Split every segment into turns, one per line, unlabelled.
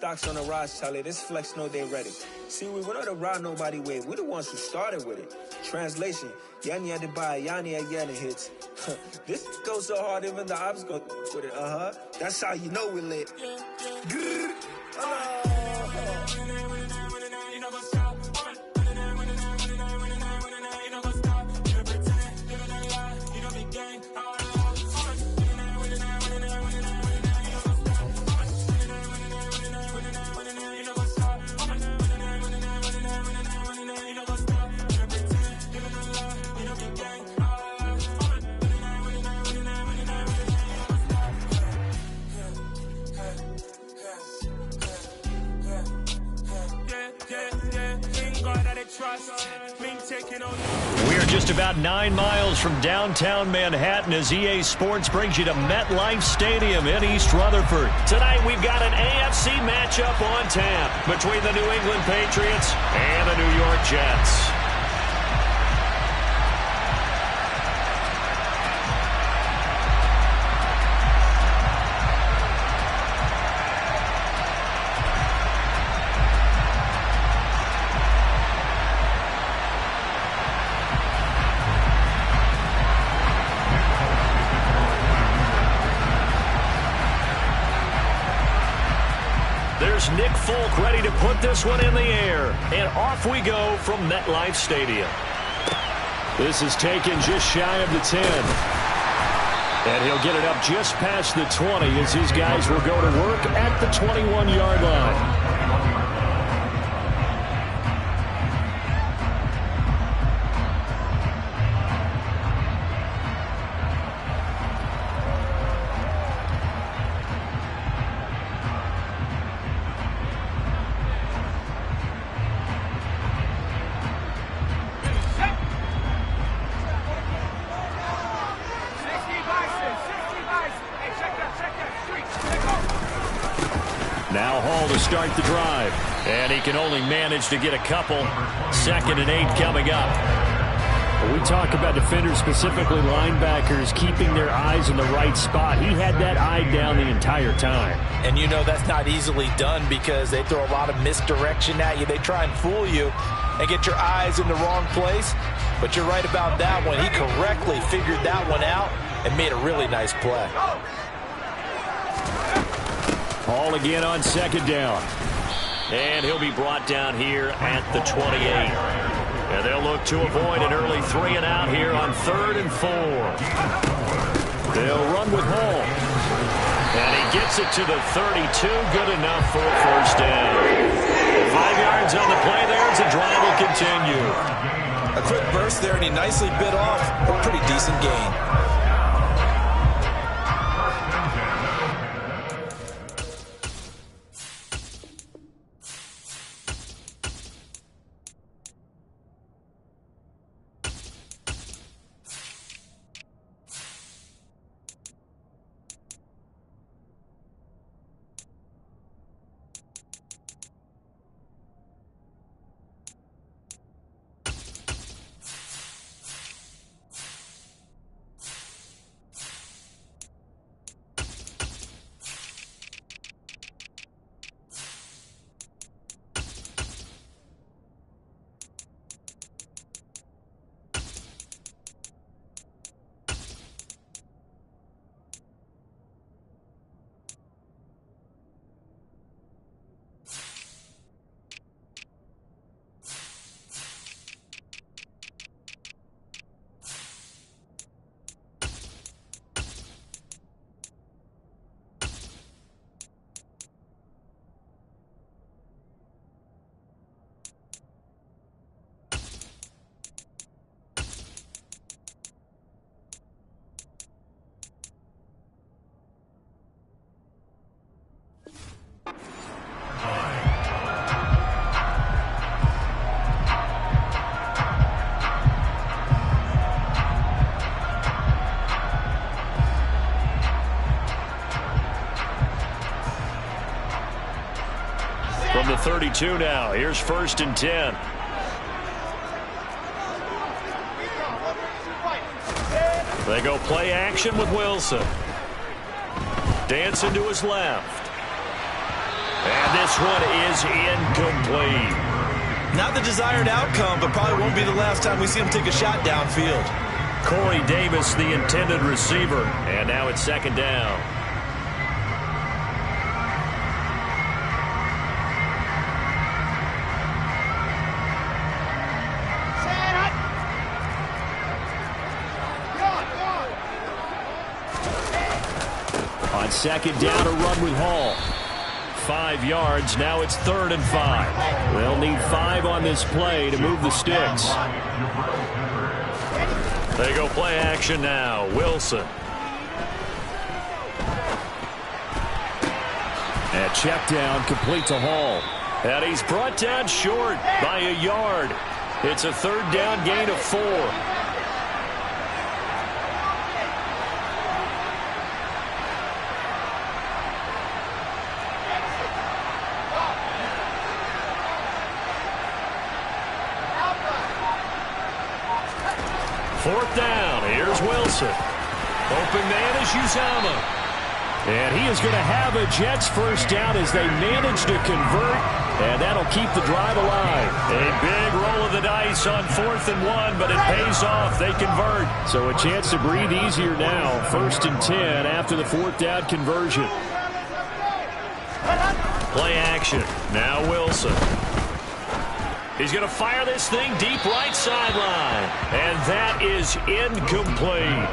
stocks on the rise, Charlie. This flex know they ready. See, we went on the ride nobody wave. We the ones who started with it. Translation, Yanni had to buy, Yanni again it hits. This goes so hard, even the ops go with it. That's how you know we lit.
We're just about 9 miles from downtown Manhattan as EA Sports brings you to MetLife Stadium in East Rutherford. Tonight we've got an AFC matchup on tap between the New England Patriots and the New York Jets. Nick Folk ready to put this one in the air. And off we go from MetLife Stadium. This is taken just shy of the 10. And he'll get it up just past the 20 as his guys will go to work at the 21-yard line. Now Hall to start the drive. And he can only manage to get a couple. 2nd and 8 coming up. When we talk about defenders, specifically linebackers, keeping their eyes in the right spot. He had that eye down the entire time.
And you know that's not easily done because they throw a lot of misdirection at you. They try and fool you and get your eyes in the wrong place. But you're right about that one. He correctly figured that one out and made a really nice play.
Hall again on 2nd down. And he'll be brought down here at the 28. And they'll look to avoid an early 3 and out here on 3rd and 4. They'll run with Hall. And he gets it to the 32. Good enough for a 1st down. 5 yards on the play there as the drive will continue.
A quick burst there, and he nicely bit off a pretty decent gain.
From the 32 now, here's 1st and 10. They go play action with Wilson. Dancing to his left. And this one is incomplete.
Not the desired outcome, but probably won't be the last time we see him take a shot downfield.
Corey Davis, the intended receiver. And now it's second down. On second down, a run with Hall. 5 yards. Now it's 3rd and 5. They'll need 5 on this play to move the sticks. They go play action now. Wilson. And check down complete to Hall. And he's brought down short by a yard. It's a 3rd down gain of 4. Fourth down. Here's Wilson. Open man is Uzama. And he is going to have a Jets first down as they manage to convert. And that'll keep the drive alive. A big roll of the dice on 4th and 1, but it pays off. They convert. So a chance to breathe easier now. 1st and 10 after the 4th down conversion. Play action. Now Wilson. He's going to fire this thing deep right sideline. And that is incomplete.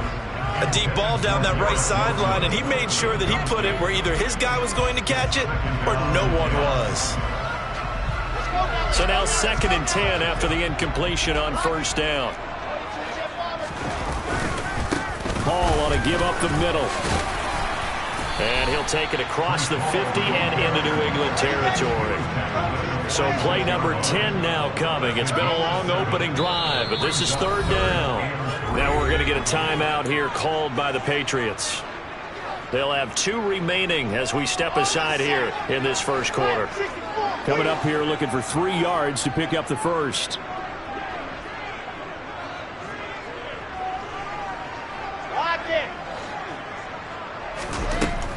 A deep ball down that right sideline, and he made sure that he put it where either his guy was going to catch it or no one was.
So now 2nd and 10 after the incompletion on 1st down. Hall ought to give up the middle. And he'll take it across the 50 and into New England territory. So play number 10 now coming. It's been a long opening drive, but this is 3rd down. Now we're going to get a timeout here called by the Patriots. They'll have 2 remaining as we step aside here in this first quarter. Coming up here looking for 3 yards to pick up the first.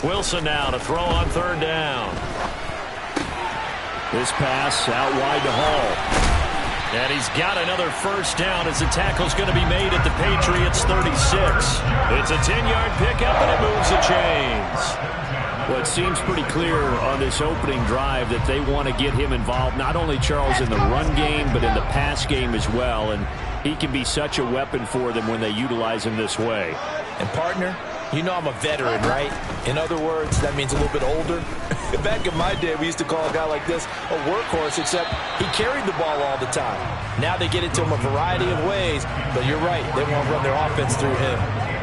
Wilson now to throw on 3rd down. This pass out wide to Hall. And he's got another first down as the tackle's going to be made at the Patriots 36. It's a 10-yard pickup and it moves the chains. Well, it seems pretty clear on this opening drive that they want to get him involved, not only, Charles, in the run game, but in the pass game as well. And he can be such a weapon for them when they utilize him this way.
And, partner, you know I'm a veteran, right? In other words, that means a little bit older. Back in my day, we used to call a guy like this a workhorse, except he carried the ball all the time. Now they get it to him a variety of ways, but you're right, they won't run their offense through him.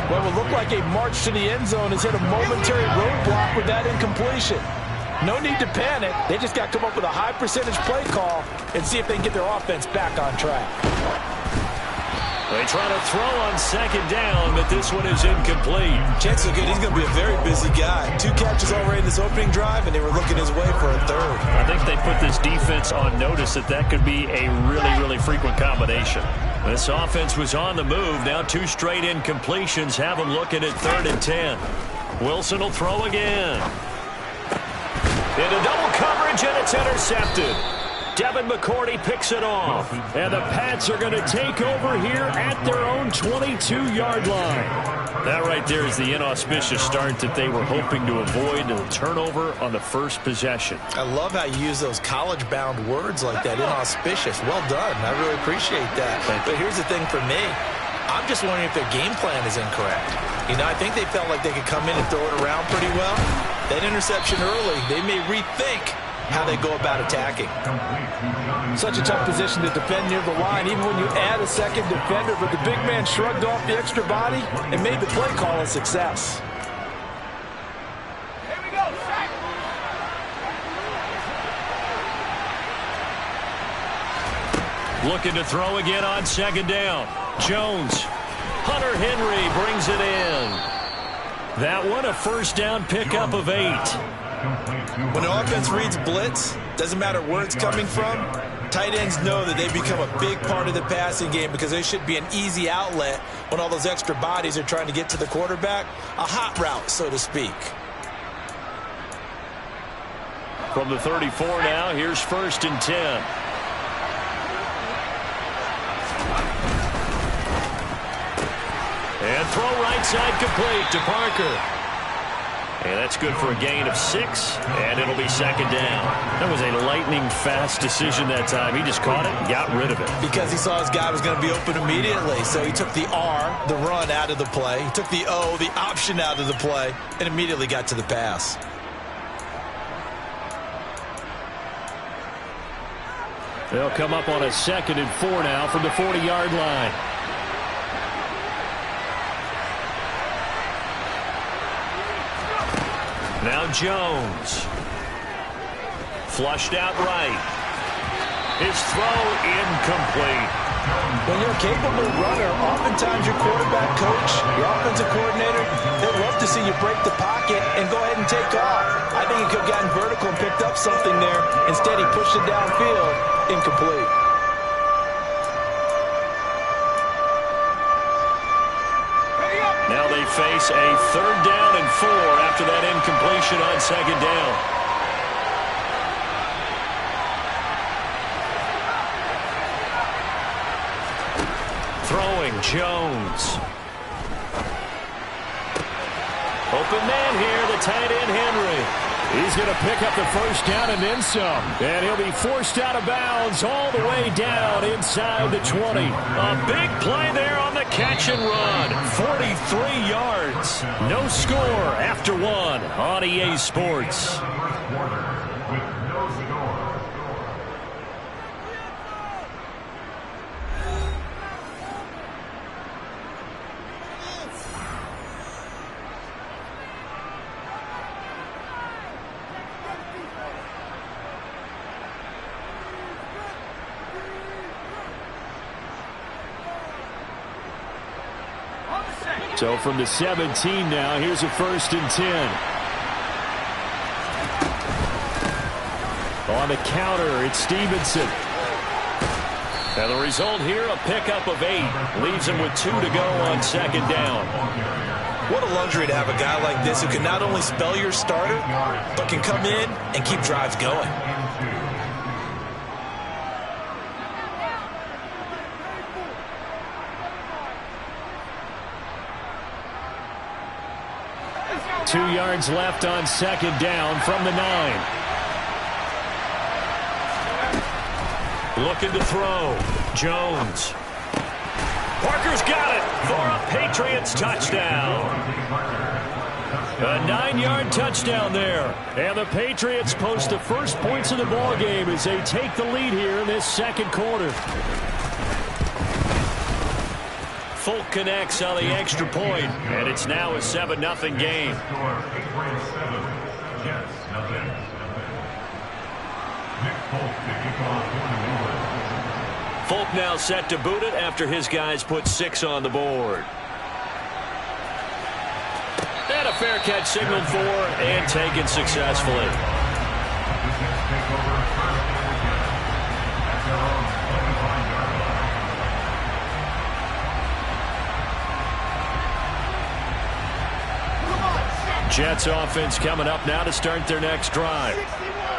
What would look like a march to the end zone has hit a momentary roadblock with that incompletion. No need to panic. They just got to come up with a high percentage play call and see if they can get their offense back on track.
They try to throw on 2nd down, but this one is incomplete.
Chance so good. He's going to be a very busy guy. 2 catches already in this opening drive, and they were looking his way for a 3rd.
I think they put this defense on notice that could be a really, really frequent combination. This offense was on the move. Now 2 straight incompletions have them looking at 3rd and 10. Wilson will throw again. Into double coverage, and it's intercepted. Devin McCourty picks it off. And the Pats are going to take over here at their own 22-yard line. That right there is the inauspicious start that they were hoping to avoid, a turnover on the first possession.
I love how you use those college-bound words like that, inauspicious. Well done. I really appreciate that. But here's the thing for me. I'm just wondering if their game plan is incorrect. You know, I think they felt like they could come in and throw it around pretty well. That interception early, they may rethink how they go about attacking.
Such a tough position to defend near the line, even when you add a second defender, but the big man shrugged off the extra body and made the play call a success.
Here we go, sack.
Looking to throw again on 2nd down. Jones. Hunter Henry brings it in. That one a first down pickup of 8.
When the offense reads blitz, doesn't matter where it's coming from, tight ends know that they become a big part of the passing game because they should be an easy outlet when all those extra bodies are trying to get to the quarterback. A hot route, so to speak.
From the 34 now, here's 1st and 10. And throw right side complete to Parker. And that's good for a gain of 6, and it'll be 2nd down. That was a lightning-fast decision that time. He just caught it and got rid of it.
Because he saw his guy was going to be open immediately, so he took the R, the run, out of the play. He took the O, the option, out of the play, and immediately got to the pass.
They'll come up on a 2nd and 4 now from the 40-yard line. Now Jones. Flushed out right. His throw incomplete.
When you're a capable runner, oftentimes your quarterback coach, your offensive coordinator, they'd love to see you break the pocket and go ahead and take off. I think he could have gotten vertical and picked up something there. Instead, he pushed it downfield. Incomplete.
Now they face a 3rd down and 4 after that incompletion on 2nd down. Throwing Jones. Open man here, the tight end Henry. He's going to pick up the 1st down and then some. And he'll be forced out of bounds all the way down inside the 20. A big play there on the catch and run. 43 yards. No score after 1 on EA Sports. So from the 17 now, here's a 1st and 10. On the counter, it's Stevenson. And the result here, a pickup of 8. Leaves him with 2 to go on 2nd down.
What a luxury to have a guy like this who can not only spell your starter, but can come in and keep drives going.
Two yards left on 2nd down from the 9. Looking to throw. Jones. Parker's got it for a Patriots touchdown. A 9-yard touchdown there. And the Patriots post the first points of the ball game as they take the lead here in this 2nd quarter. Pook connects on the extra point, and it's now a 7-0 game. Pook now set to boot it after his guys put 6 on the board. And a fair catch signaled for and taken successfully. Jets offense coming up now to start their next drive.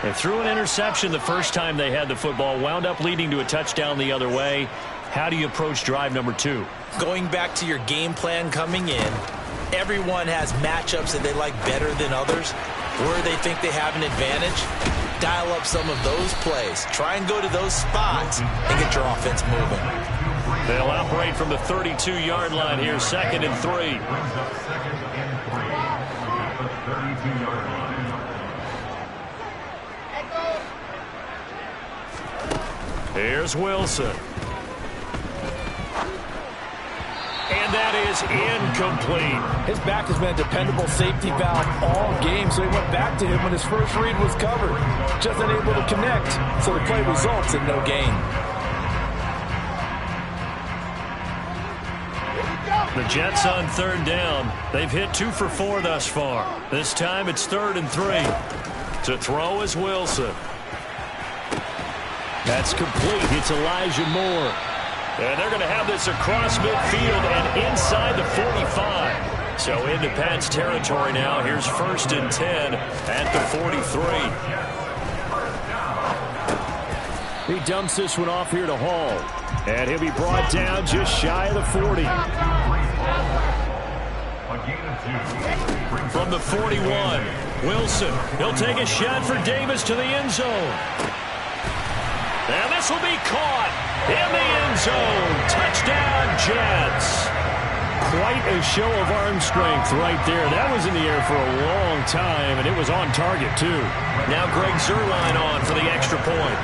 They threw an interception the first time they had the football, wound up leading to a touchdown the other way. How do you approach drive number 2?
Going back to your game plan coming in, everyone has matchups that they like better than others. Where they think they have an advantage, dial up some of those plays. Try and go to those spots and get your offense moving.
They'll operate from the 32-yard line here, 2nd and 3. Here's Wilson. And that is incomplete.
His back has been a dependable safety valve all game, so he went back to him when his first read was covered. Just unable to connect, so the play results in no gain.
The Jets on 3rd down. They've hit 2 for 4 thus far. This time it's 3rd and 3. To throw is Wilson. That's complete. It's Elijah Moore. And they're going to have this across midfield and inside the 45. So into Pat's territory now. Here's 1st and 10 at the 43. He dumps this one off here to Hall. And he'll be brought down just shy of the 40. From the 41, Wilson. He'll take a shot for Davis to the end zone. And this will be caught in the end zone. Touchdown, Jets. Quite a show of arm strength right there. That was in the air for a long time, and it was on target, too. Now Greg Zuerlein on for the extra point.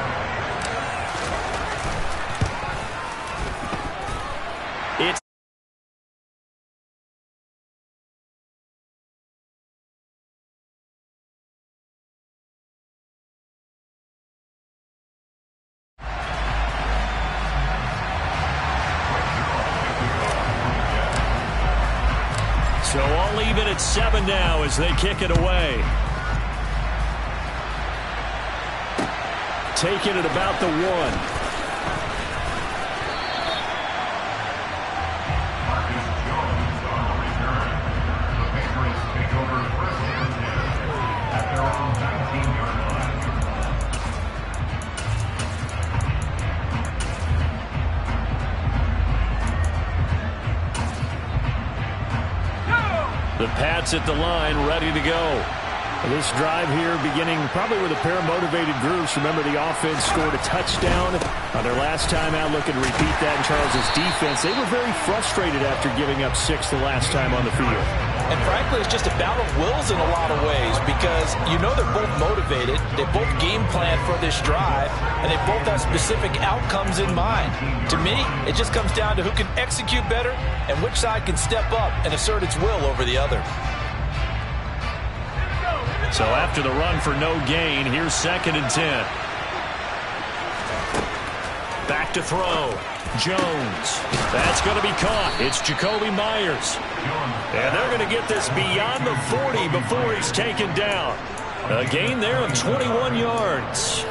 It's so all even at 7 now as they kick it away. Taking it about the 1. The Pats at the line, ready to go. This drive here beginning probably with a pair of motivated groups. Remember, the offense scored a touchdown on their last time out. Looking to repeat that in Charles's defense. They were very frustrated after giving up 6 the last time on the field.
And frankly, it's just a battle of wills in a lot of ways because you know they're both motivated. They both game plan for this drive, and they both have specific outcomes in mind. To me, it just comes down to who can execute better and which side can step up and assert its will over the other.
So after the run for no gain, here's 2nd and 10. Back to throw. Jones. That's going to be caught. It's Jacoby Myers. And they're going to get this beyond the 40 before he's taken down. A gain there of 21 yards.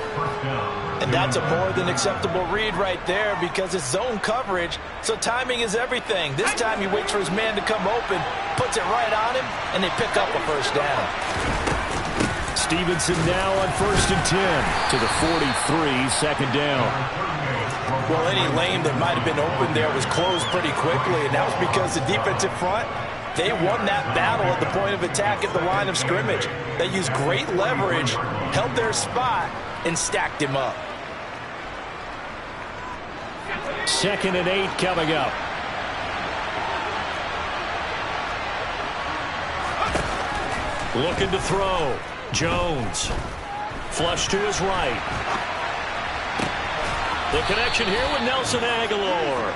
And that's a more than acceptable read right there because it's zone coverage, so timing is everything. This time he waits for his man to come open, puts it right on him, and they pick up a first down.
Stevenson now on 1st and 10 to the 43, 2nd down.
Well, any lane that might have been open there was closed pretty quickly, and that was because the defensive front, they won that battle at the point of attack at the line of scrimmage. They used great leverage, held their spot, and stacked him up.
2nd and 8 coming up. Looking to throw. Jones. Flush to his right. The connection here with Nelson Aguilar.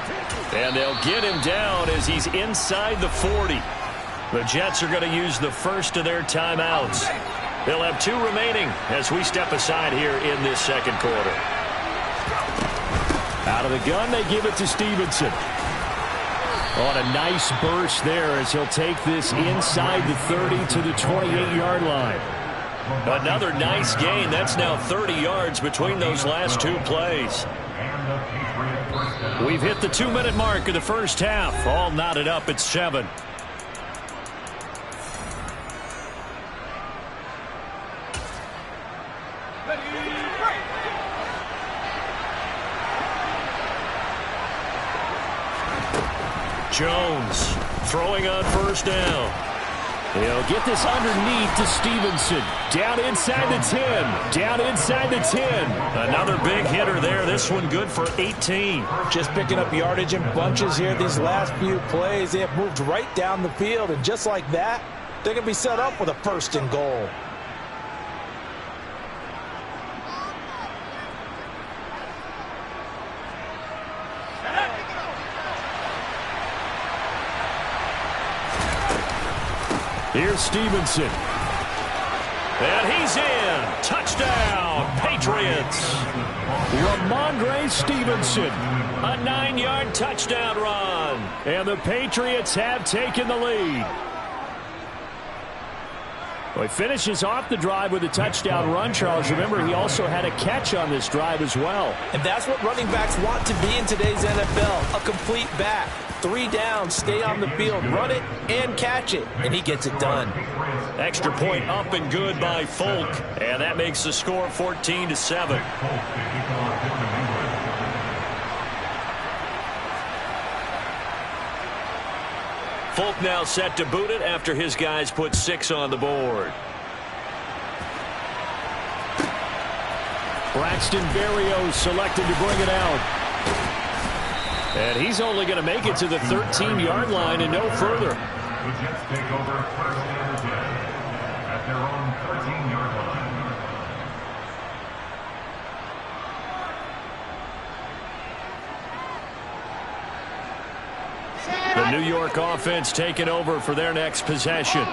And they'll get him down as he's inside the 40. The Jets are going to use the first of their timeouts. They'll have 2 remaining as we step aside here in this 2nd quarter. Out of the gun, they give it to Stevenson. On a nice burst there as he'll take this inside the 30 to the 28-yard line. Another nice gain. That's now 30 yards between those last 2 plays. We've hit the 2-minute mark of the first half. All knotted up at 7. Jones throwing on 1st down. He'll get this underneath to Stevenson. Down inside the 10. Down inside the 10. Another big hitter there. This one good for 18.
Just picking up yardage in bunches here these last few plays. They have moved right down the field, and just like that, they're going to be set up with a 1st and goal.
Here's Stevenson. And he's in. Touchdown, Patriots. Ramondre Stevenson. A 9-yard touchdown run. And the Patriots have taken the lead. Well, he finishes off the drive with a touchdown run, Charles. Remember, he also had a catch on this drive as well.
And that's what running backs want to be in today's NFL, a complete back. 3 down, stay on the field, run it, and catch it, and he gets it done.
Extra point up and good by Folk, and that makes the score 14-7. Folk now set to boot it after his guys put 6 on the board. Braxton Berrios selected to bring it out. And he's only going to make it to the 13-yard line and no further.
The Jets take over first and 10 at their own 13-yard line.
The New York offense taking over for their next possession.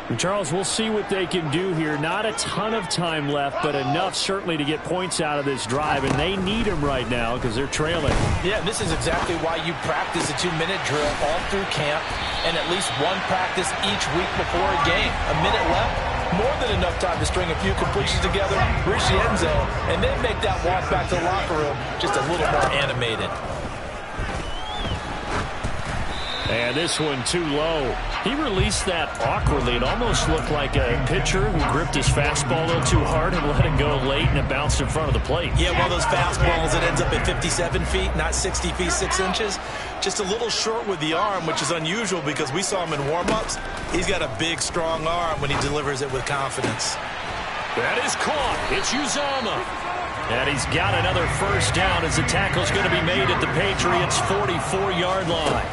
And Charles, we'll see what they can do here. Not a ton of time left, but enough certainly to get points out of this drive, and they need them right now because they're trailing.
Yeah, this is exactly why you practice a 2-minute drill all through camp and at least one practice each week before a game. A minute left, more than enough time to string a few completions together, reach the end zone, and then make that walk back to the locker room just a little more animated.
And this one too low. He released that awkwardly. It almost looked like a pitcher who gripped his fastball a little too hard and let it go late, and it bounced in front of the plate.
Yeah, one of those fastballs that ends up at 57 feet, not 60 feet, 6 inches. Just a little short with the arm, which is unusual because we saw him in warm-ups. He's got a big, strong arm when he delivers it with confidence.
That is caught. It's Uzama. And he's got another first down as the tackle's going to be made at the Patriots' 44-yard line.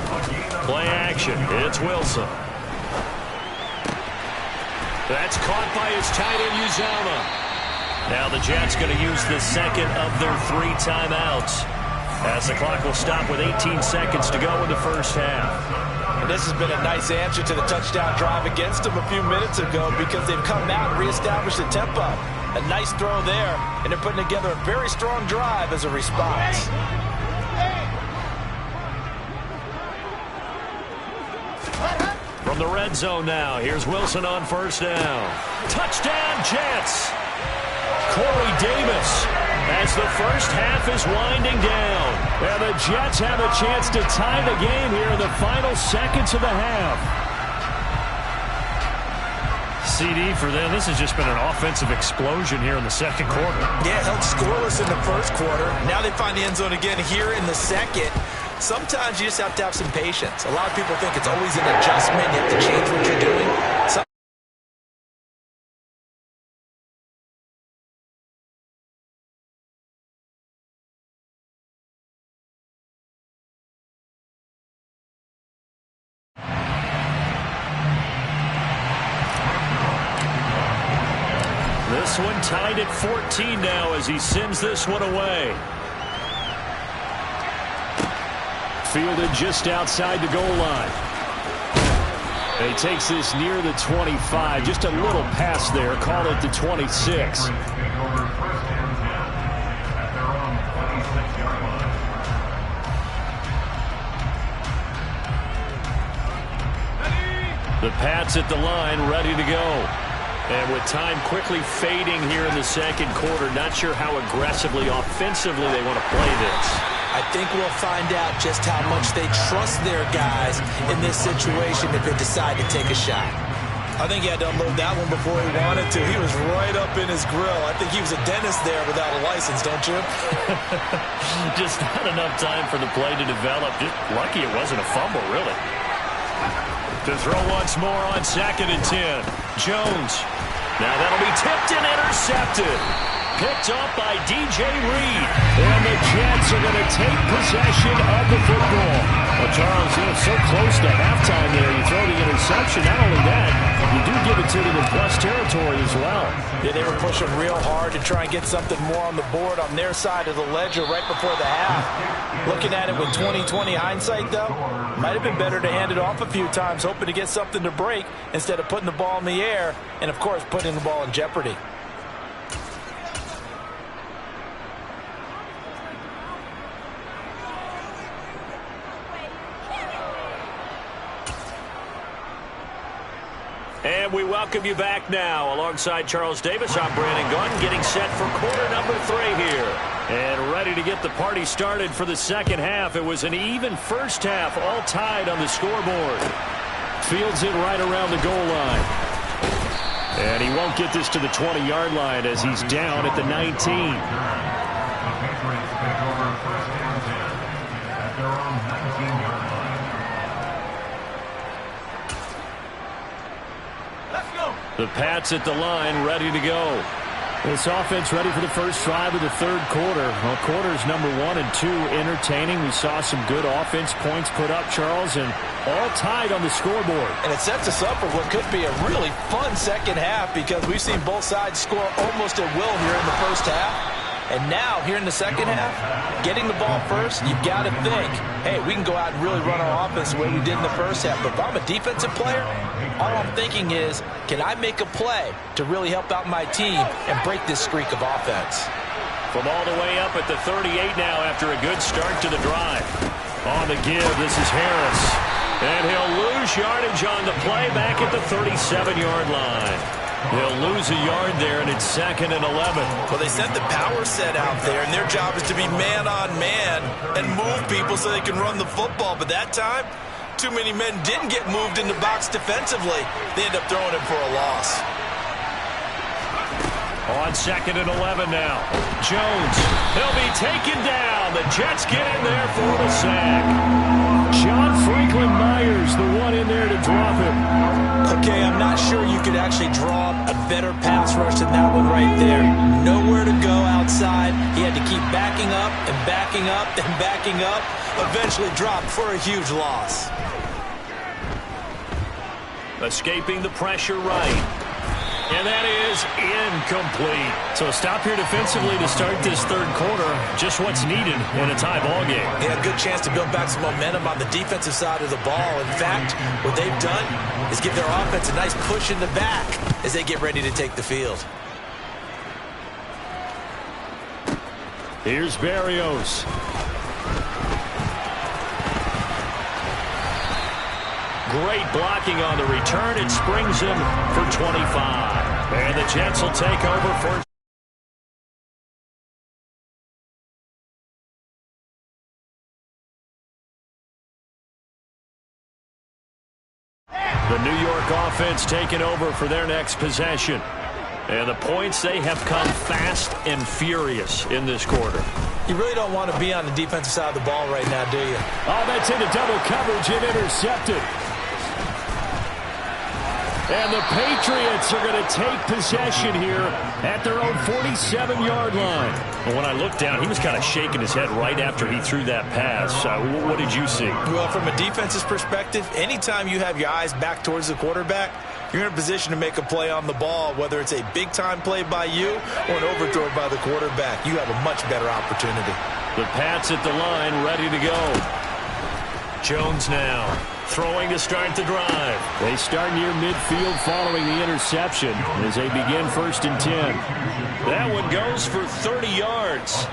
Play action. It's Wilson. That's caught by his tight end, Uzama. Now the Jets going to use the second of their 3 timeouts as the clock will stop with 18 seconds to go in the first half.
And this has been a nice answer to the touchdown drive against them a few minutes ago because they've come out and reestablished the tempo. A nice throw there, and they're putting together a very strong drive as a response.
From the red zone now, here's Wilson on first down. Touchdown, Jets! Corey Davis as the first half is winding down. And the Jets have a chance to tie the game here in the final seconds of the half. CD for them. This has just been an offensive explosion here in the second quarter.
Yeah, held scoreless in the first quarter. Now they find the end zone again here in the second. Sometimes you just have to have some patience. A lot of people think it's always an adjustment. You have to change what you're doing.
This one tied at 14 now as he sends this one away. Fielded just outside the goal line. And he takes this near the 25. Just a little pass there. Call it the 26. The Pats at the line, ready to go. And with time quickly fading here in the second quarter, not sure how aggressively, offensively they want to play this.
I think we'll find out just how much they trust their guys in this situation if they decide to take a shot. I think he had to unload that one before he wanted to. He was right up in his grill. I think he was a dentist there without a license, don't you?
Just not enough time for the play to develop. Just lucky it wasn't a fumble, really. To throw once more on 2nd and 10. Jones. Now that'll be tipped and intercepted. Picked up by DJ Reed. And the Jets are going to take possession of the football. Well, Charles, so close to halftime there. You throw the interception. Not only that, you do give it to them in plus territory as well.
Yeah, they were pushing real hard to try and get something more on the board on their side of the ledger right before the half. Looking at it with 20/20 hindsight, though, might have been better to hand it off a few times, hoping to get something to break instead of putting the ball in the air and, of course, putting the ball in jeopardy.
And And we welcome you back now. Alongside Charles Davis, I'm Brandon Gunn, getting set for quarter number 3 here. And ready to get the party started for the second half. It was an even first half, all tied on the scoreboard. Fields it right around the goal line. And he won't get this to the 20-yard line as he's down at the 19.
The Patriots take over first and 10 at their own 19-yard line.
The Pats at the line, ready to go.
This offense ready for the first drive of the third quarter. Well, quarters number 1 and 2 entertaining. We saw some good offense points put up, Charles, and all tied on the scoreboard.
And it sets us up for what could be a really fun second half because we've seen both sides score almost at will here in the first half. And now, here in the second half, getting the ball first, you've got to think, hey, we can go out and really run our offense the way we did in the first half. But if I'm a defensive player, all I'm thinking is, can I make a play to really help out my team and break this streak of offense?
From all the way up at the 38 now after a good start to the drive. On the give, this is Harris. And he'll lose yardage on the play back at the 37-yard line. He'll lose a yard there, and it's 2nd and 11.
Well, they sent the power set out there, and their job is to be man-on-man and move people so they can run the football. But that time, too many men didn't get moved in the box defensively. They end up throwing him for a loss.
On 2nd and 11 now. Jones, he'll be taken down. The Jets get in there for the sack. John Franklin Myers, the one in there to drop him.
Okay, I'm not sure you could actually draw a better pass rush than that one right there. Nowhere to go outside. He had to keep backing up and backing up and backing up. Eventually dropped for a huge loss.
Escaping the pressure right. And that is incomplete. So a stop here defensively to start this third quarter. Just what's needed in a tie ball game.
Yeah, a good chance to build back some momentum on the defensive side of the ball. In fact, what they've done is give their offense a nice push in the back as they get ready to take the field.
Here's Berrios. Great blocking on the return. It springs him for 25. And the Jets will take over for... The New York offense taking over for their next possession. And the points, they have come fast and furious in this quarter.
You really don't want to be on the defensive side of the ball right now, do you?
Oh, that's into double coverage and intercepted. And the Patriots are going to take possession here at their own 47-yard line.
Well, when I looked down, he was kind of shaking his head right after he threw that pass. What did you see?
Well, from a defense's perspective, anytime you have your eyes back towards the quarterback, you're in a position to make a play on the ball, whether it's a big-time play by you or an overthrow by the quarterback. You have a much better opportunity.
The Pats at the line, ready to go. Jones now. Throwing to start the drive.
They start near midfield following the interception as they begin 1st and 10.
That one goes for 30 yards.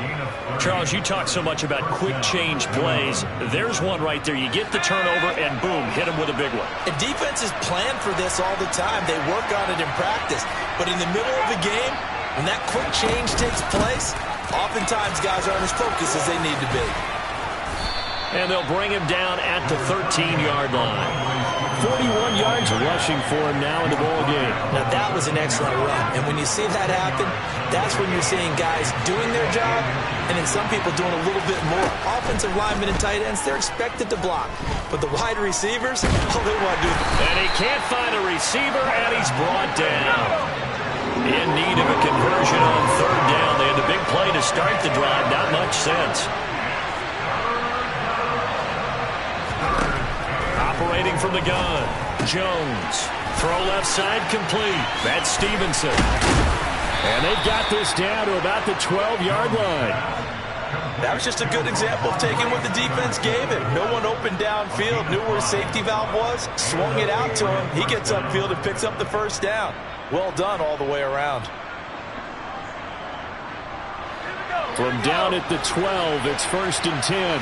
Charles, you talk so much about quick change plays. There's one right there. You get the turnover and boom, hit him with a big one.
And defenses plan for this all the time. They work on it in practice. But in the middle of the game, when that quick change takes place, oftentimes guys aren't as focused as they need to be.
And they'll bring him down at the 13-yard line.
41 yards rushing for him now in the ball game.
Now, that was an excellent run. And when you see that happen, that's when you're seeing guys doing their job and then some people doing a little bit more. Offensive linemen and tight ends, they're expected to block. But the wide receivers, all they want to do.
And he can't find a receiver, and he's brought down. In need of a conversion on 3rd down. They had the big play to start the drive. Not much sense. Operating from the gun, Jones. Throw left side complete. That's Stevenson.
And they've got this down to about the 12-yard line.
That was just a good example of taking what the defense gave him. No one opened downfield, knew where his safety valve was, swung it out to him. He gets upfield and picks up the 1st down. Well done all the way around.
From down at the 12, it's 1st and 10.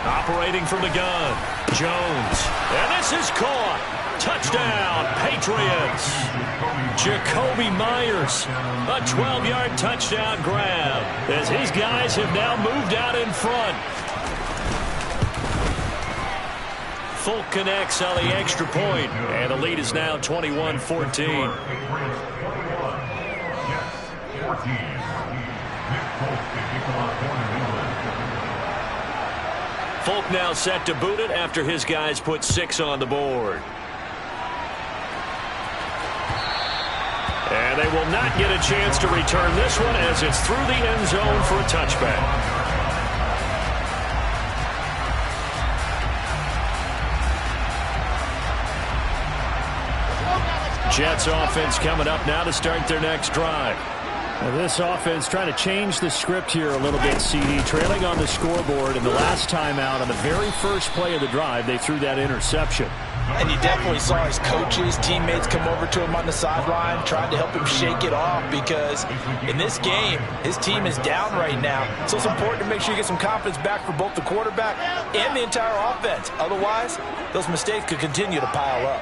Operating from the gun, Jones. And this is caught. Touchdown, Patriots. Jacoby Myers, a 12-yard touchdown grab as his guys have now moved out in front. Folk connects on the extra point, and the lead is now 21-14. Folk now set to boot it after his guys put 6 on the board. And they will not get a chance to return this one as it's through the end zone for a touchback. Jets offense coming up now to start their next drive.
Well, this offense trying to change the script here a little bit, CD. Trailing on the scoreboard, and the last time out on the very first play of the drive, they threw that interception.
And you definitely saw his coaches, teammates come over to him on the sideline, trying to help him shake it off because in this game, his team is down right now. So it's important to make sure you get some confidence back for both the quarterback and the entire offense. Otherwise, those mistakes could continue to pile up.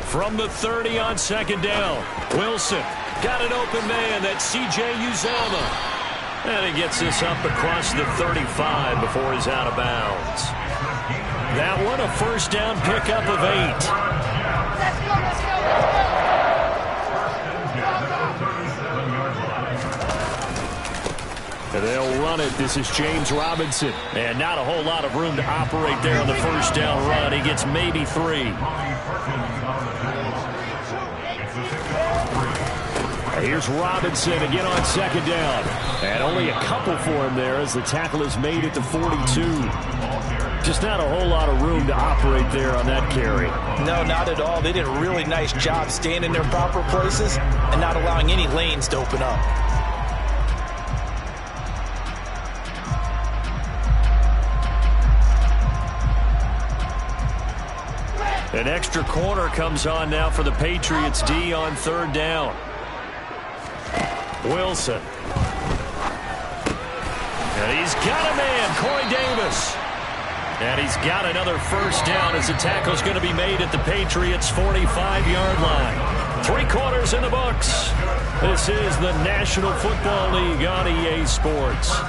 From the 30 on second down, Wilson got an open man. That's C.J. Uzomah. And he gets this up across the 35 before he's out of bounds. That one, a first down pickup of 8. They'll run it. This is James Robinson. And not a whole lot of room to operate there on the first down run. He gets maybe 3. Here's Robinson again on second down. And only a couple for him there as the tackle is made at the 42. Just not a whole lot of room to operate there on that carry.
No, not at all. They did a really nice job staying in their proper places and not allowing any lanes to open up.
An extra corner comes on now for the Patriots D on third down. Wilson. And he's got a man, Corey Davis. And he's got another first down as the tackle's going to be made at the Patriots' 45-yard line. 3 quarters in the books. This is the National Football League on EA Sports.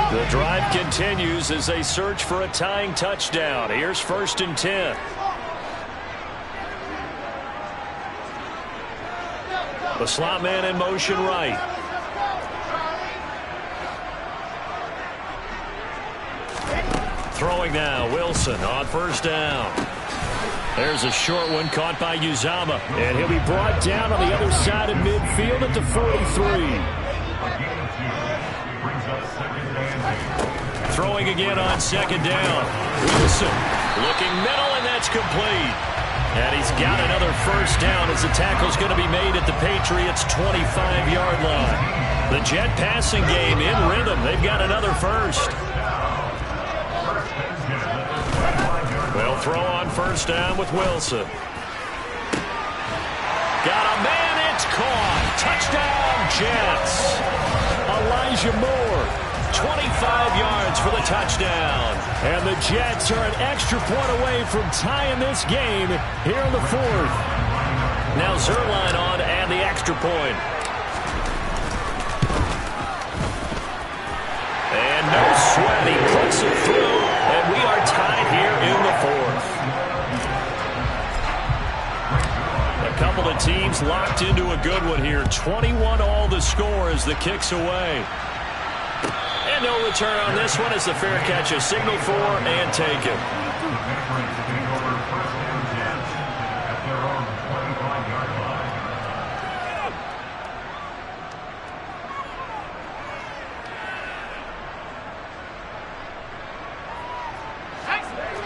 The drive continues as they search for a tying touchdown. Here's 1st and 10. The slot man in motion right. Throwing now, Wilson on first down. There's a short one caught by Uzomah. And he'll be brought down on the other side of midfield at the 43. Throwing again on second down. Wilson looking middle, and that's complete. And he's got another first down as the tackle's going to be made at the Patriots' 25-yard line. The Jet passing game in rhythm. They've got another first. They'll throw on first down with Wilson. Got a man, it's caught. Touchdown, Jets. Elijah Moore. 25 yards for the touchdown.
And the Jets are an extra point away from tying this game here in the 4th.
Now Zerline on and the extra point. And no sweat. He puts it through. And we are tied here in the 4th. A couple of teams locked into a good one here. 21 all the score as the kick's away. And no return on this one as the fair catch is signaled for and taken.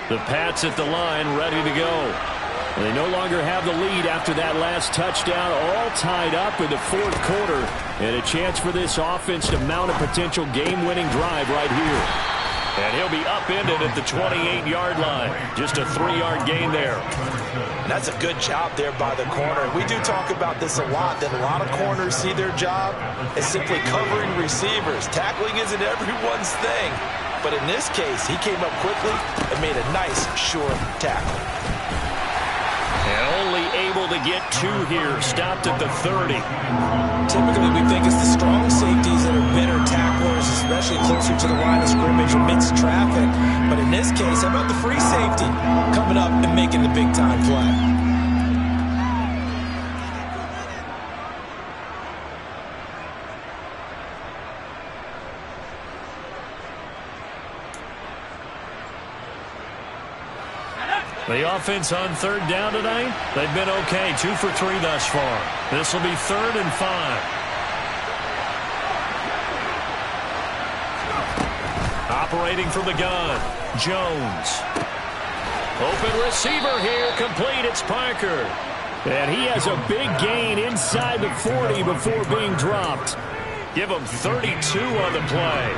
The Pats at the line, ready to go.
They no longer have the lead after that last touchdown, all tied up in the fourth quarter. And a chance for this offense to mount a potential game-winning drive right here. And he'll be upended at the 28-yard line. Just a 3-yard gain there.
And that's a good job there by the corner. We do talk about this a lot, that a lot of corners see their job as simply covering receivers. Tackling isn't everyone's thing. But in this case, he came up quickly and made a nice, short tackle.
And only able to get 2 here. Stopped at the 30.
Typically, we think it's the strong safeties that are better tacklers, especially closer to the line of scrimmage amidst traffic. But in this case, how about the free safety coming up and making the big-time play?
The offense on 3rd down tonight, they've been okay. 2 for 3 thus far. This will be 3rd and 5. Operating from the gun, Jones. Open receiver here, complete. It's Parker.
And he has a big gain inside the 40 before being dropped.
Give him 32 on the play.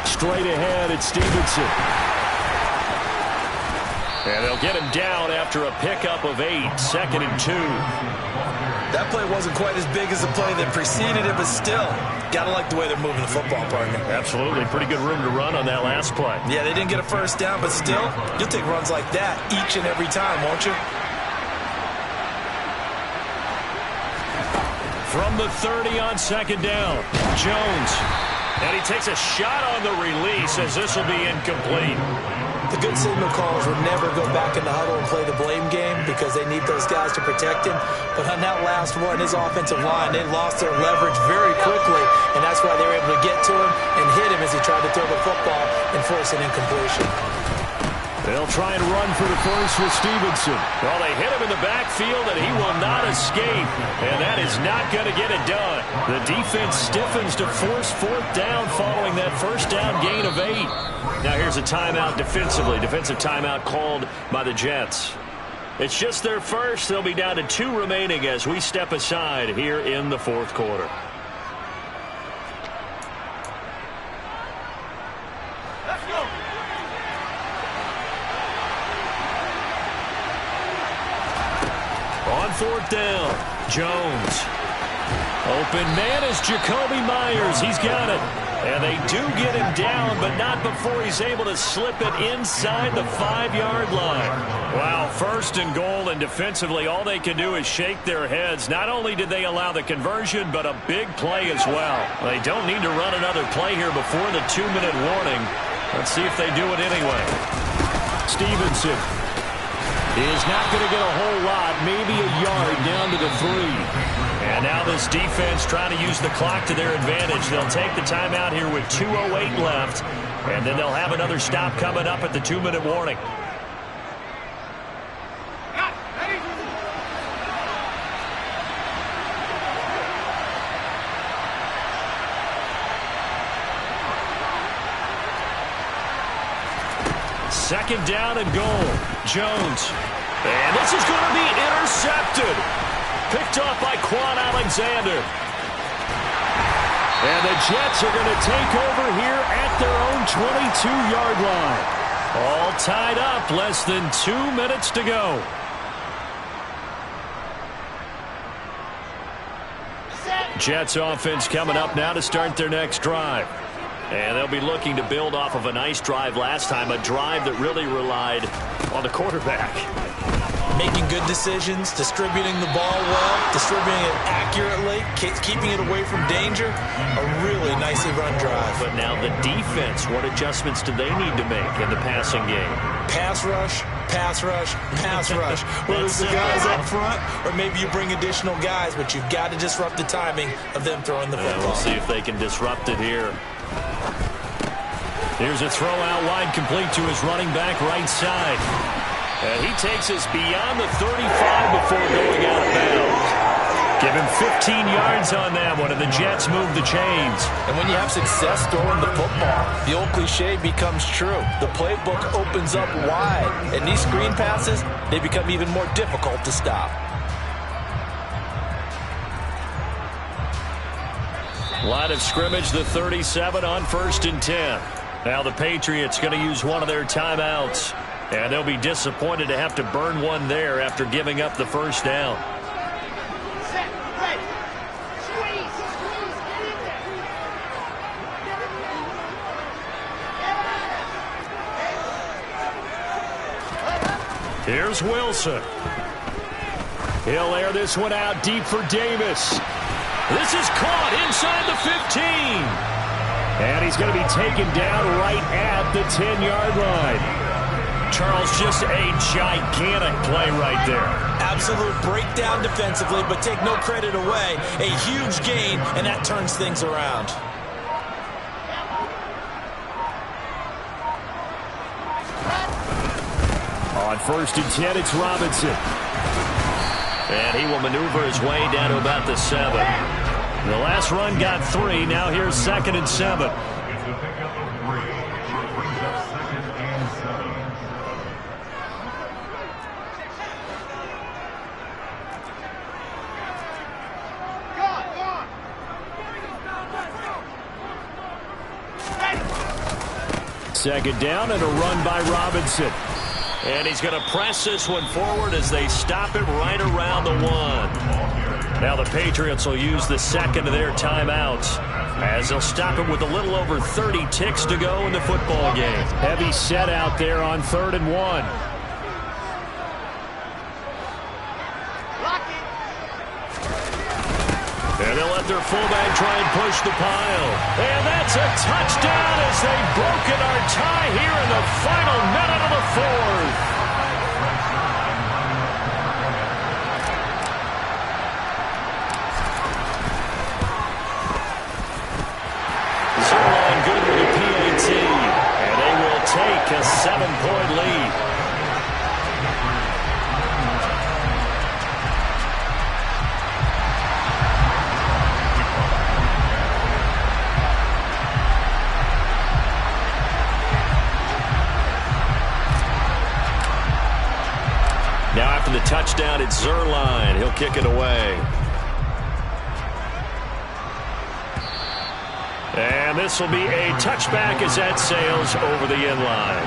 Straight ahead, it's Stevenson.
And they'll get him down after a pickup of 8, 2nd and 2.
That play wasn't quite as big as the play that preceded it, but still, gotta like the way they're moving the football, partner.
Absolutely. Pretty good room to run on that last play.
Yeah, they didn't get a first down, but still, you'll take runs like that each and every time, won't you?
From the 30 on 2nd down, Jones. And he takes a shot on the release as this will be incomplete.
The good signal callers will never go back in the huddle and play the blame game because they need those guys to protect him. But on that last one, his offensive line, they lost their leverage very quickly, and that's why they were able to get to him and hit him as he tried to throw the football and force an incompletion.
They'll try and run for the first with Stevenson.
Well, they hit him in the backfield, and he will not escape. And that is not going to get it done.
The defense stiffens to force 4th down following that first down gain of 8.
Now here's a timeout defensively. Defensive timeout called by the Jets. It's just their first. They'll be down to 2 remaining as we step aside here in the 4th quarter. On 4th down, Jones. Open man is Jacoby Myers. He's got it. And they do get him down, but not before he's able to slip it inside the 5-yard line. Wow, 1st and goal, and defensively all they can do is shake their heads. Not only did they allow the conversion, but a big play as well. They don't need to run another play here before the 2-minute warning. Let's see if they do it anyway.
Stevenson is not going to get a whole lot, maybe a yard down to the 3.
And now this defense trying to use the clock to their advantage. They'll take the timeout here with 2:08 left, and then they'll have another stop coming up at the 2-minute warning. Second down and goal. Jones. And this is going to be intercepted. Picked off by Quan Alexander.
And the Jets are going to take over here at their own 22-yard line.
All tied up, less than 2 minutes to go.
Jets offense coming up now to start their next drive.
And they'll be looking to build off of a nice drive last time, a drive that really relied on the quarterback.
Making good decisions, distributing the ball well, distributing it accurately, keeping it away from danger. A really nicely run drive.
But now the defense, what adjustments do they need to make in the passing game?
Pass rush, pass rush, pass rush. Whether it's the guys up front or maybe you bring additional guys, but you've got to disrupt the timing of them throwing the football.
We'll see if they can disrupt it here.
Here's a throw out wide, complete to his running back right side.
And he takes us beyond the 35 before going out of bounds. Give him 15 yards on that one, and the Jets move the chains.
And when you have success throwing the football, the old cliche becomes true. The playbook opens up wide, and these screen passes, they become even more difficult to stop.
Line of scrimmage, the 37 on 1st and 10. Now the Patriots going to use one of their timeouts. And they'll be disappointed to have to burn one there after giving up the first down. Here's Wilson. He'll air this one out deep for Davis. This is caught inside the 15. And he's going to be taken down right at the 10-yard line. Charles, just a gigantic play right there.
Absolute breakdown defensively, but take no credit away. A huge gain, and that turns things around.
On 1st and 10, it's Robinson. And he will maneuver his way down to about the 7. The last run got 3. Now here's 2nd and 7.
It's a pickup of 3. It brings up 2nd and 7.
Second down and a run by Robinson. And he's going to press this one forward as they stop him right around the 1. Now the Patriots will use the second of their timeouts as they'll stop him with a little over 30 ticks to go in the football game. Heavy set out there on 3rd and 1. And they'll let their fullback try and push the pile. And that's a touchdown as they've broken our tie here in the final minute of the 4th. Zerline good with a PAT. And they will take a 7-point lead. Now after the touchdown, it's Zerline. He'll kick it away. And this will be a touchback as that sails over the end line.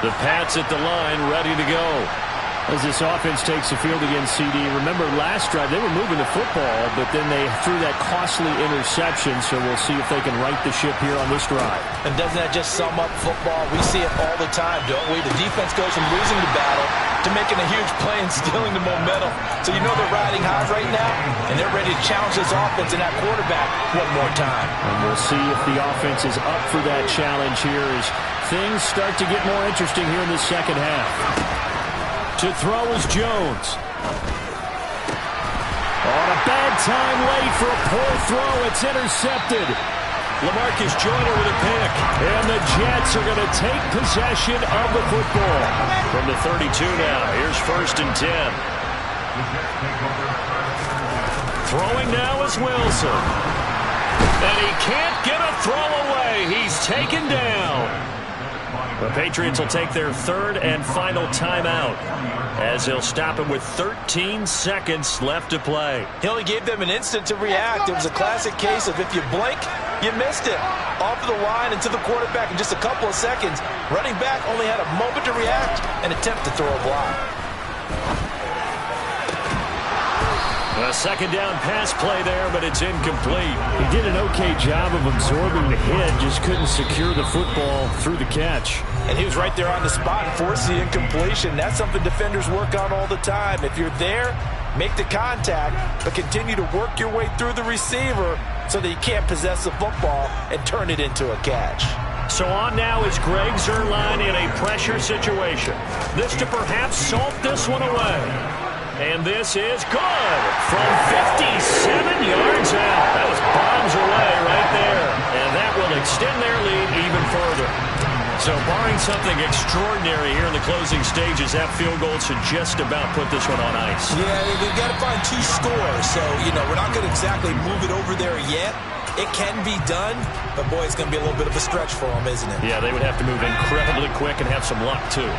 The Pats at the line, ready to go. As this offense takes the field against CD, remember last drive they were moving the football, but then they threw that costly interception, so we'll see if they can right the ship here on this drive.
And doesn't that just sum up football? We see it all the time, don't we? The defense goes from losing the battle to making a huge play and stealing the momentum. So you know they're riding high right now, and they're ready to challenge this offense and that quarterback one more time.
And we'll see if the offense is up for that challenge here as things start to get more interesting here in the second half. To throw is Jones. On a bad time late for a poor throw. It's intercepted. LaMarcus Joyner with a pick. And the Jets are going to take possession of the football. From the 32 now. Here's 1st and 10. Throwing now is Wilson. And he can't get a throw away. He's taken down. The Patriots will take their 3rd and final timeout as they'll stop him with 13 seconds left to play.
He only gave them an instant to react. It was a classic case of if you blink, you missed it. Off of the line and to the quarterback in just a couple of seconds. Running back only had a moment to react and attempt to throw a block.
A second down pass play there, but it's incomplete. He did an okay job of absorbing the hit, just couldn't secure the football through the catch.
And he was right there on the spot and forced the incompletion. That's something defenders work on all the time. If you're there, make the contact, but continue to work your way through the receiver so that you can't possess the football and turn it into a catch.
So on now is Greg Zerline in a pressure situation. This to perhaps salt this one away. And this is good from 57 yards out. That was bombs away right there. And that will extend their lead even further. So barring something extraordinary here in the closing stages, that field goal should just about put this one on ice.
Yeah, they've got to find 2 scores. So, we're not going to exactly move it over there yet. It can be done, but, boy, it's going to be a little bit of a stretch for them, isn't it?
Yeah, they would have to move incredibly quick and have some luck, too.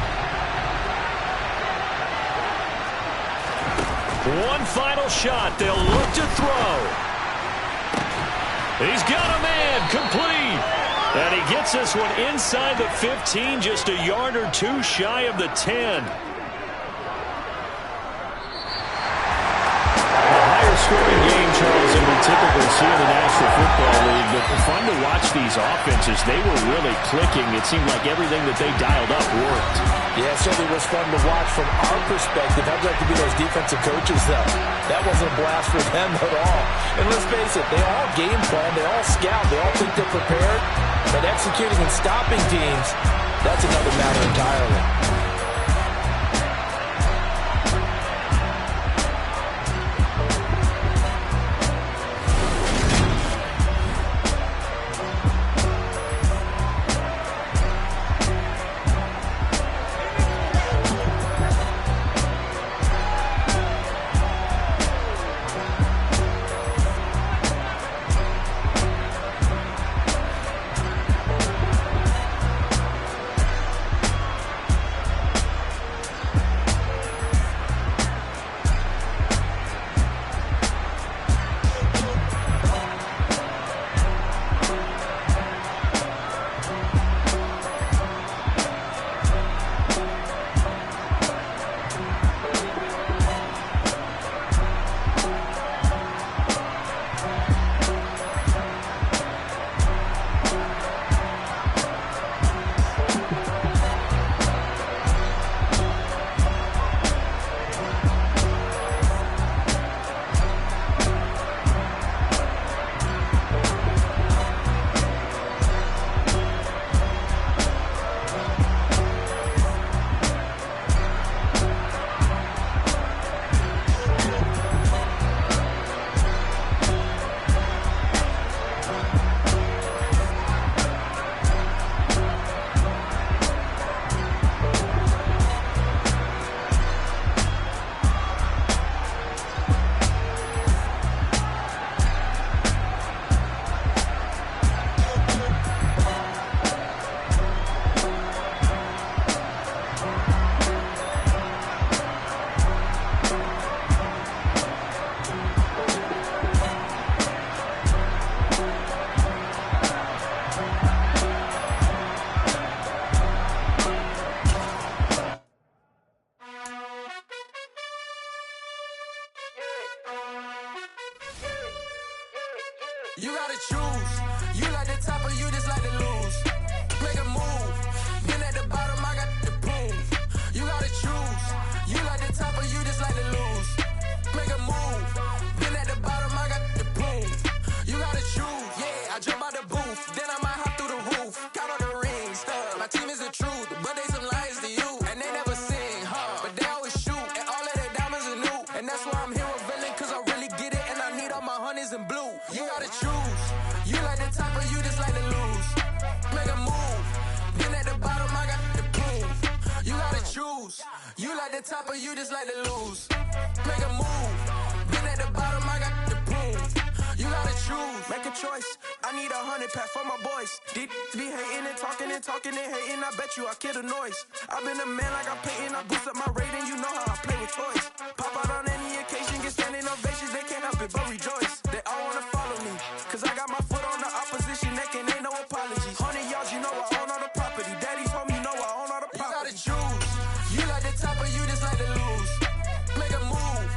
One final shot. They'll look to throw. He's got a man. Complete. And he gets this one inside the 15, just a yard or 2 shy of the 10. Scoring game, Charles, than we typically see in the National Football League, but fun to watch these offenses. They were really clicking. It seemed like everything that they dialed up worked.
Yeah, it certainly was fun to watch from our perspective. I'd like to be those defensive coaches, though. That wasn't a blast for them at all. And let's face it, they all game plan, they all scout, they all think they're prepared, but executing and stopping teams, that's another matter entirely.
You gotta choose. You like the top or you just like to lose. Make a move. Been at the bottom, I got the prove. You gotta choose. You like the top or you just like to lose. Make a move. Been at the bottom, I got the prove. You gotta choose. Yeah, I jump out the booth. Then I might hop through the roof. Count all the rings. My team is the truth, but they some liars to you. And they never sing, but they always shoot. And all of their diamonds are new. And that's why I'm here with villain, cause I really get it. And I need all my honeys in blue. You gotta choose. You like the top or you just like to lose. Make a move. Been at the bottom, I got the proof. You gotta choose. You like the top or you just like to lose. Make a move. Been at the bottom, I got the proof. You gotta choose. Make a choice. I need 100 pack for my boys. Deep be hating and talking and hating. I bet you I kill the noise. I've been a man like I'm painting. I boost up my rating. You know how I play with toys. Pop out on any occasion, get standing ovations. They can't help it but rejoice. They all wanna follow me, cause I got my foot on the opposition neck and ain't no apologies. 100 yards, you know I own all the property. Daddy's home, you know I own all the property. You gotta choose. You like the top or you just like to lose. Make a move.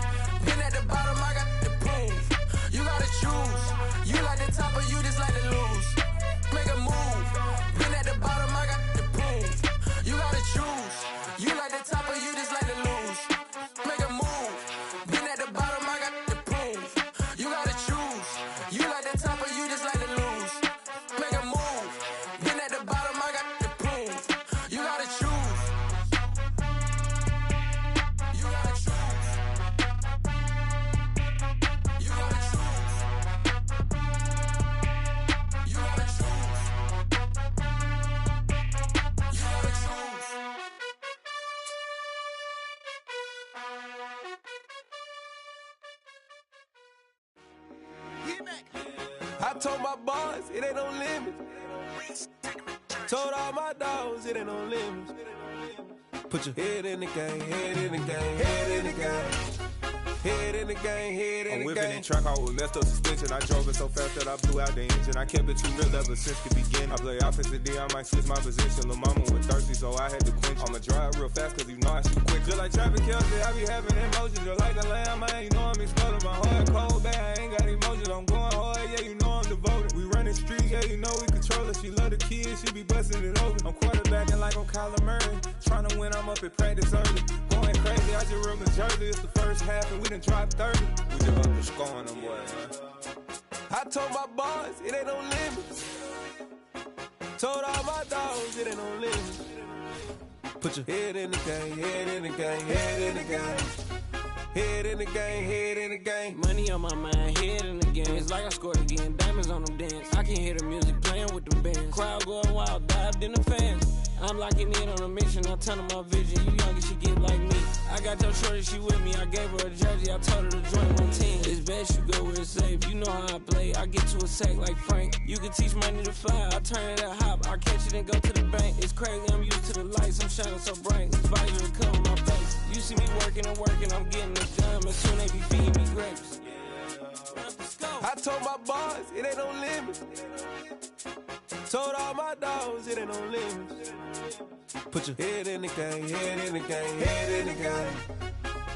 Been at the bottom, I got the proof. You gotta choose. You like the top or you just like to lose. Make a move. Been at the bottom, I got the proof. You gotta choose. You like the top or you just like to lose. Make a move. Been at the bottom, I got the proof. You gotta choose.
I told my boys, it ain't no limit. Told all my dogs, it ain't no limit. Put your head in the game, head in the game, head in the game. Head in the game, head in the game. I'm whipping and track out with messed up suspension. I drove it so fast that I blew out the engine. I kept it too real ever since the beginning. I play offensive D, I might switch my position. Lil' mama was thirsty, so I had to quench. I'ma drive real fast, cause you know I shoot quick. Just like traffic Kelsey, I be having emotions. Just like a lamb, man, you know I'm exploding. My heart cold, bad, I ain't got emotions. I'm going hard, yeah, you know I'm devoted. We running streets, yeah, you know we control it. She love the kids, she be busting it over. I'm quarterbacking like I'm Kyler Murray. Trying to win, I'm up at practice early. Going crazy, I just rode the jersey. It's the first half, and we done dropped 30. We just underscoring them boys, man. I told my boys, it ain't no limits. Told all my dogs, it ain't no limits. Put your head in the game, head in the game, head in the game. Head in the game, head in the game.
Money on my mind, head in the game. It's like I scored again, diamonds on them dance. I can hear the music playing with the bands. Crowd going wild, dived in the fans. I'm locking in on a mission, I turn my vision. You younger, she get like me. I got your shorty, she with me. I gave her a jersey, I told her to join my team. It's best you go where it's safe. You know how I play, I get to a sack like Frank. You can teach money to fly, I turn it at hop. I catch it and go to the bank. It's crazy, I'm used to the lights, I'm shining so bright. This visor come on my face. You see me working and working, I'm getting it done. But soon they be feeding me grapes.
I told my boys, it ain't no limit. Told all my dogs, it ain't no limit. Put your head in the game, head in the game, head in the game.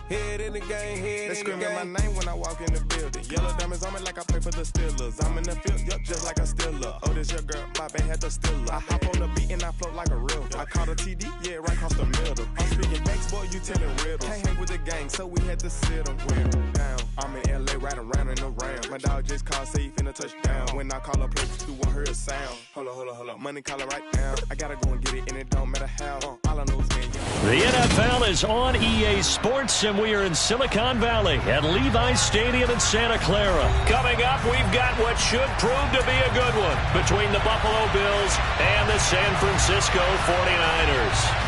Head in the game, head in the game. They screaming my name when I walk in the building. Yellow diamonds on me like I play for the Steelers. I'm in the field, yup, just like a Steeler. Oh, this your girl, my band had the Steeler. I hop on the beat and I float like a real. I caught a TD, yeah, right across the middle. I'm speaking facts, boy, you telling riddles. Can't hang with the gang, so we had to sit them down. I'm in LA, riding around in the round. My dog just called, say he finna touch down. When I call a place, you won't hear a sound. Hold up, money calling right now. I gotta go and get it, and it don't matter how. All I know is me.
The NFL is on EA Sports, and we are in Silicon Valley at Levi's Stadium in Santa Clara. Coming up, we've got what should prove to be a good one between the Buffalo Bills and the San Francisco 49ers.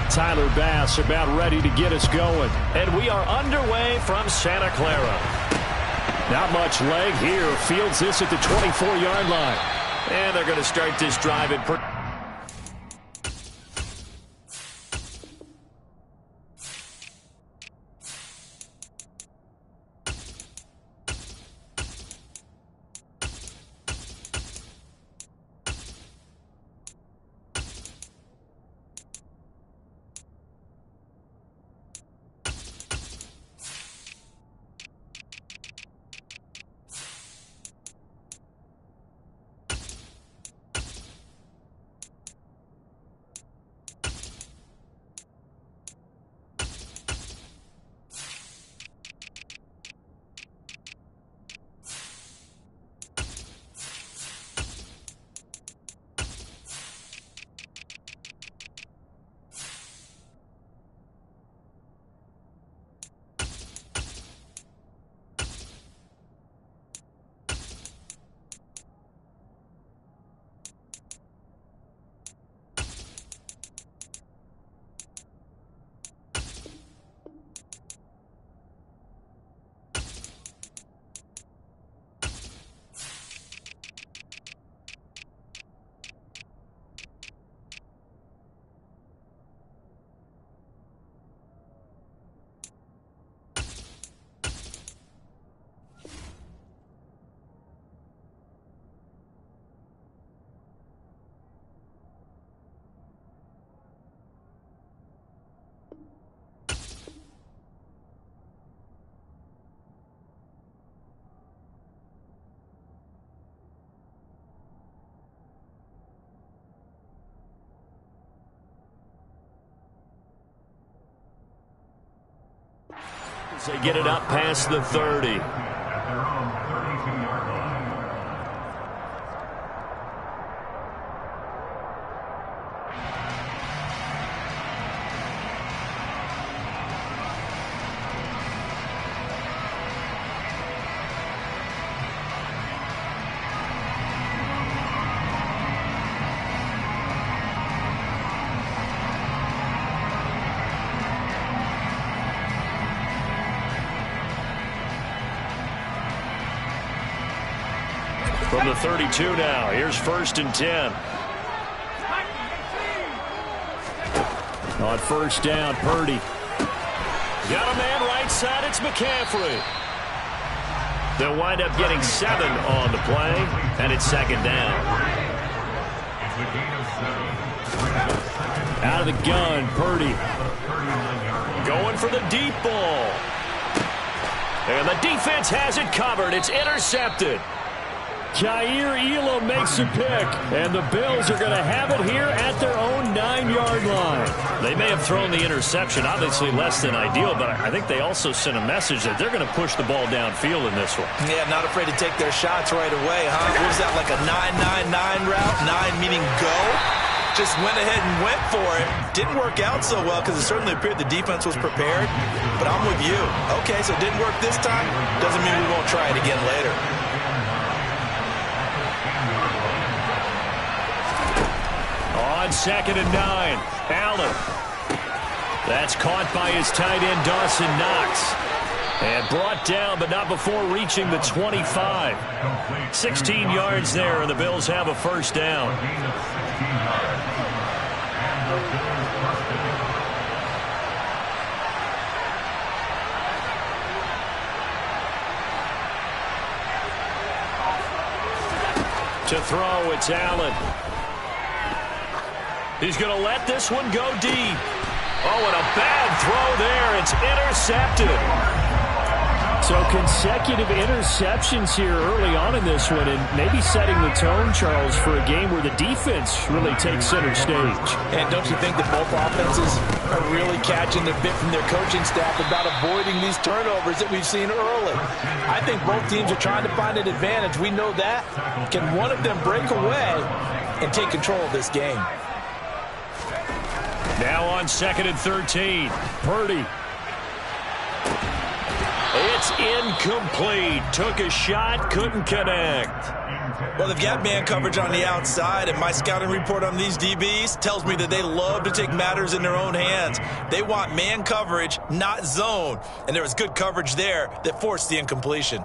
Tyler Bass about ready to get us going. And we are underway from Santa Clara. Not much leg here. Fields this at the 24-yard line. And they're going to start this drive in. They get it up past the 30. From the 32 now, here's 1st and 10. On 1st down, Purdy. Got a man right side, it's McCaffrey. They'll wind up getting 7 on the play, and it's 2nd down. Out of the gun, Purdy. Going for the deep ball. And the defense has it covered. It's intercepted. Jair Elam makes a pick, and the Bills are going to have it here at their own 9-yard line.
They may have thrown the interception, obviously less than ideal, but I think they also sent a message that they're going to push the ball downfield in this one.
Yeah, not afraid to take their shots right away, huh? What was that, like a 9-9-9 route? 9 meaning go? Just went ahead and went for it. Didn't work out so well because it certainly appeared the defense was prepared, but I'm with you. Okay, so it didn't work this time. Doesn't mean we won't try it again later.
On 2nd and 9, Allen. That's caught by his tight end, Dawson Knox. And brought down, but not before reaching the 25. 16 yards there, and the Bills have a 1st down. To throw, it's Allen. He's going to let this one go deep. Oh, and a bad throw there. It's intercepted.
So consecutive interceptions here early on in this one, and maybe setting the tone, Charles, for a game where the defense really takes center stage.
And don't you think that both offenses are really catching the bit from their coaching staff about avoiding these turnovers that we've seen early? I think both teams are trying to find an advantage. We know that. Can one of them break away and take control of this game?
Now on 2nd and 13, Purdy. It's incomplete. Took a shot, couldn't connect.
Well, they've got man coverage on the outside, and my scouting report on these DBs tells me that they love to take matters in their own hands. They want man coverage, not zone. And there was good coverage there that forced the incompletion.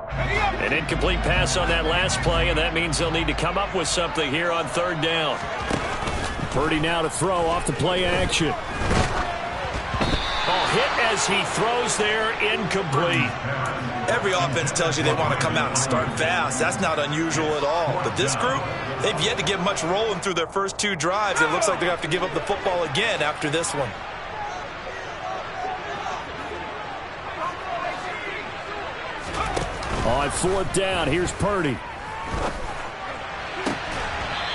An incomplete pass on that last play, and that means they'll need to come up with something here on 3rd down.
Purdy now to throw off the play action.
Oh, hit as he throws there, incomplete.
Every offense tells you they want to come out and start fast. That's not unusual at all. But this group, they've yet to get much rolling through their first 2 drives. It looks like they have to give up the football again after this one.
On 4th down, here's Purdy.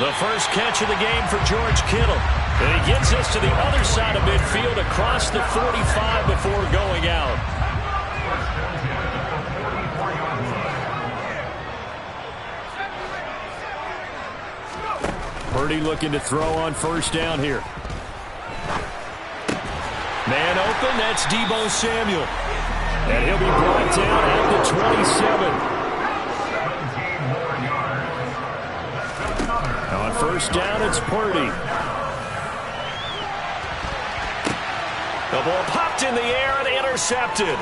The first catch of the game for George Kittle. And he gets us to the other side of midfield across the 45 before going out.
Purdy looking to throw on 1st down here.
Man open, that's Deebo Samuel. And he'll be brought down at the 27.
On 1st down, it's Purdy.
The ball popped in the air and intercepted.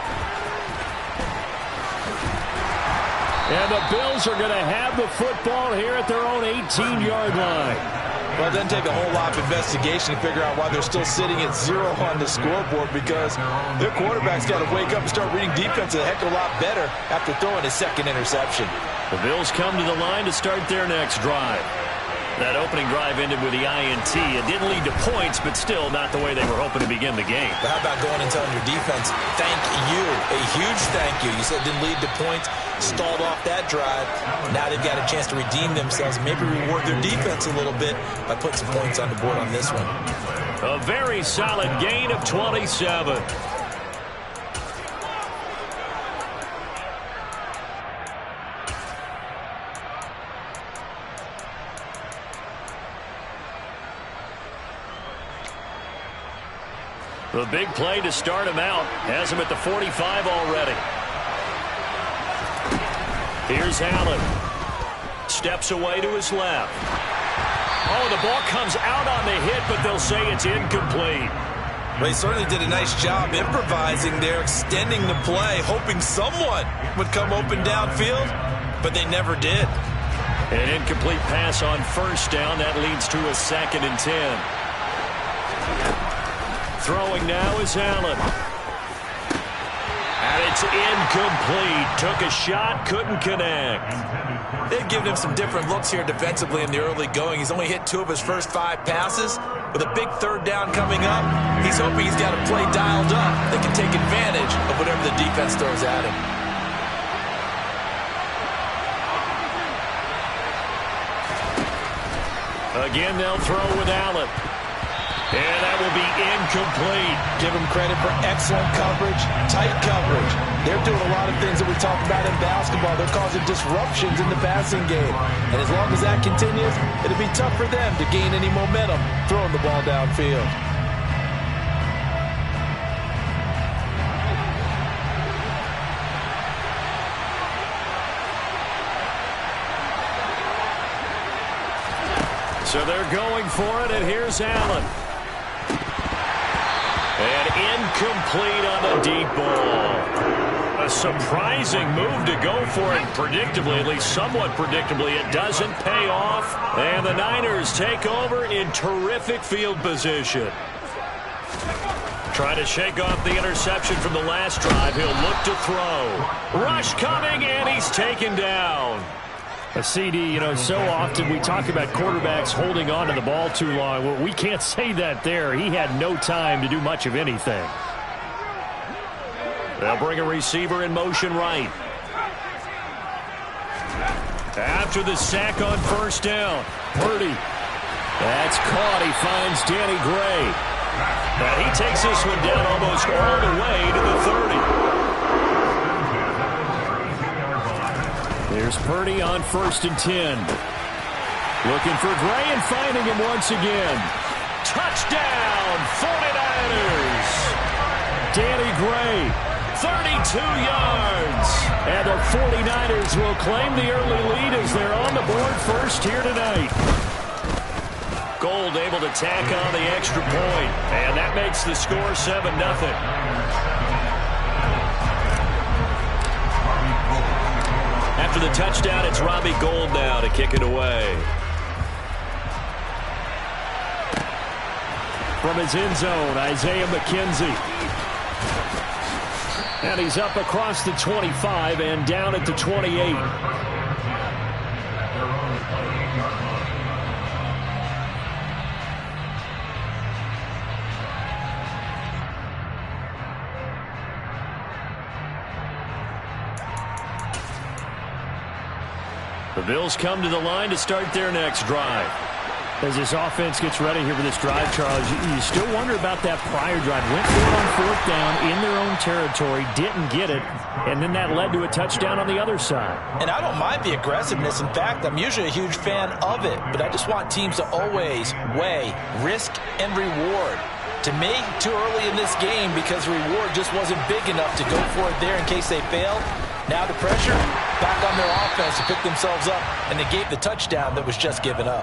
And the Bills are going to have the football here at their own 18-yard line.
Well, it doesn't take a whole lot of investigation to figure out why they're still sitting at 0 on the scoreboard, because their quarterback's got to wake up and start reading defense a heck of a lot better after throwing his 2nd interception.
The Bills come to the line to start their next drive. That opening drive ended with the INT. It didn't lead to points, but still not the way they were hoping to begin the game.
But how about going and telling your defense, thank you, a huge thank you. You said it didn't lead to points, stalled off that drive. Now they've got a chance to redeem themselves, maybe reward their defense a little bit by putting some points on the board on this one.
A very solid gain of 27. The big play to start him out. Has him at the 45 already. Here's Allen. Steps away to his left. Oh, the ball comes out on the hit, but they'll say it's incomplete.
Well, he certainly did a nice job improvising there, extending the play, hoping someone would come open downfield. but they never did.
An incomplete pass on first down. That leads to a 2nd and 10. Throwing now is Allen. And it's incomplete. Took a shot, couldn't connect.
They've given him some different looks here defensively in the early going. He's only hit 2 of his first 5 passes. With a big 3rd down coming up, he's hoping he's got a play dialed up that can take advantage of whatever the defense throws at him.
Again, they'll throw with Allen. And that will be incomplete.
Give him credit for excellent coverage, tight coverage. They're doing a lot of things that we talked about in basketball. They're causing disruptions in the passing game. And as long as that continues, it'll be tough for them to gain any momentum throwing the ball downfield.
So they're going for it, and here's Allen. And incomplete on the deep ball. A surprising move to go for it. Predictably, at least somewhat predictably, it doesn't pay off. And the Niners take over in terrific field position. Trying to shake off the interception from the last drive. He'll look to throw. Rush coming, and he's taken down.
A CD, so often we talk about quarterbacks holding on to the ball too long. Well, we can't say that there. He had no time to do much of anything.
They'll bring a receiver in motion right. After the sack on first down, Purdy. That's caught. He finds Danny Gray. And he takes this one down almost all the way to the 30.
There's Purdy on 1st and 10. Looking for Gray and finding him once again.
Touchdown, 49ers.
Danny Gray,
32 yards.
And the 49ers will claim the early lead as they're on the board first here tonight.
Gold able to tack on the extra point, and that makes the score 7-0. After the touchdown, it's Robbie Gould now to kick it away.
From his end zone, Isaiah McKenzie. And he's up across the 25 and down at the 28.
The Bills come to the line to start their next drive.
As this offense gets ready here for this drive, Charles, you still wonder about that prior drive. Went for it on 4th down in their own territory, didn't get it, and then that led to a touchdown on the other side.
And I don't mind the aggressiveness. In fact, I'm usually a huge fan of it, but I just want teams to always weigh risk and reward. To me, too early in this game because the reward just wasn't big enough to go for it there in case they failed. Now the pressure back on their offense to pick themselves up, and they gave the touchdown that was just given up.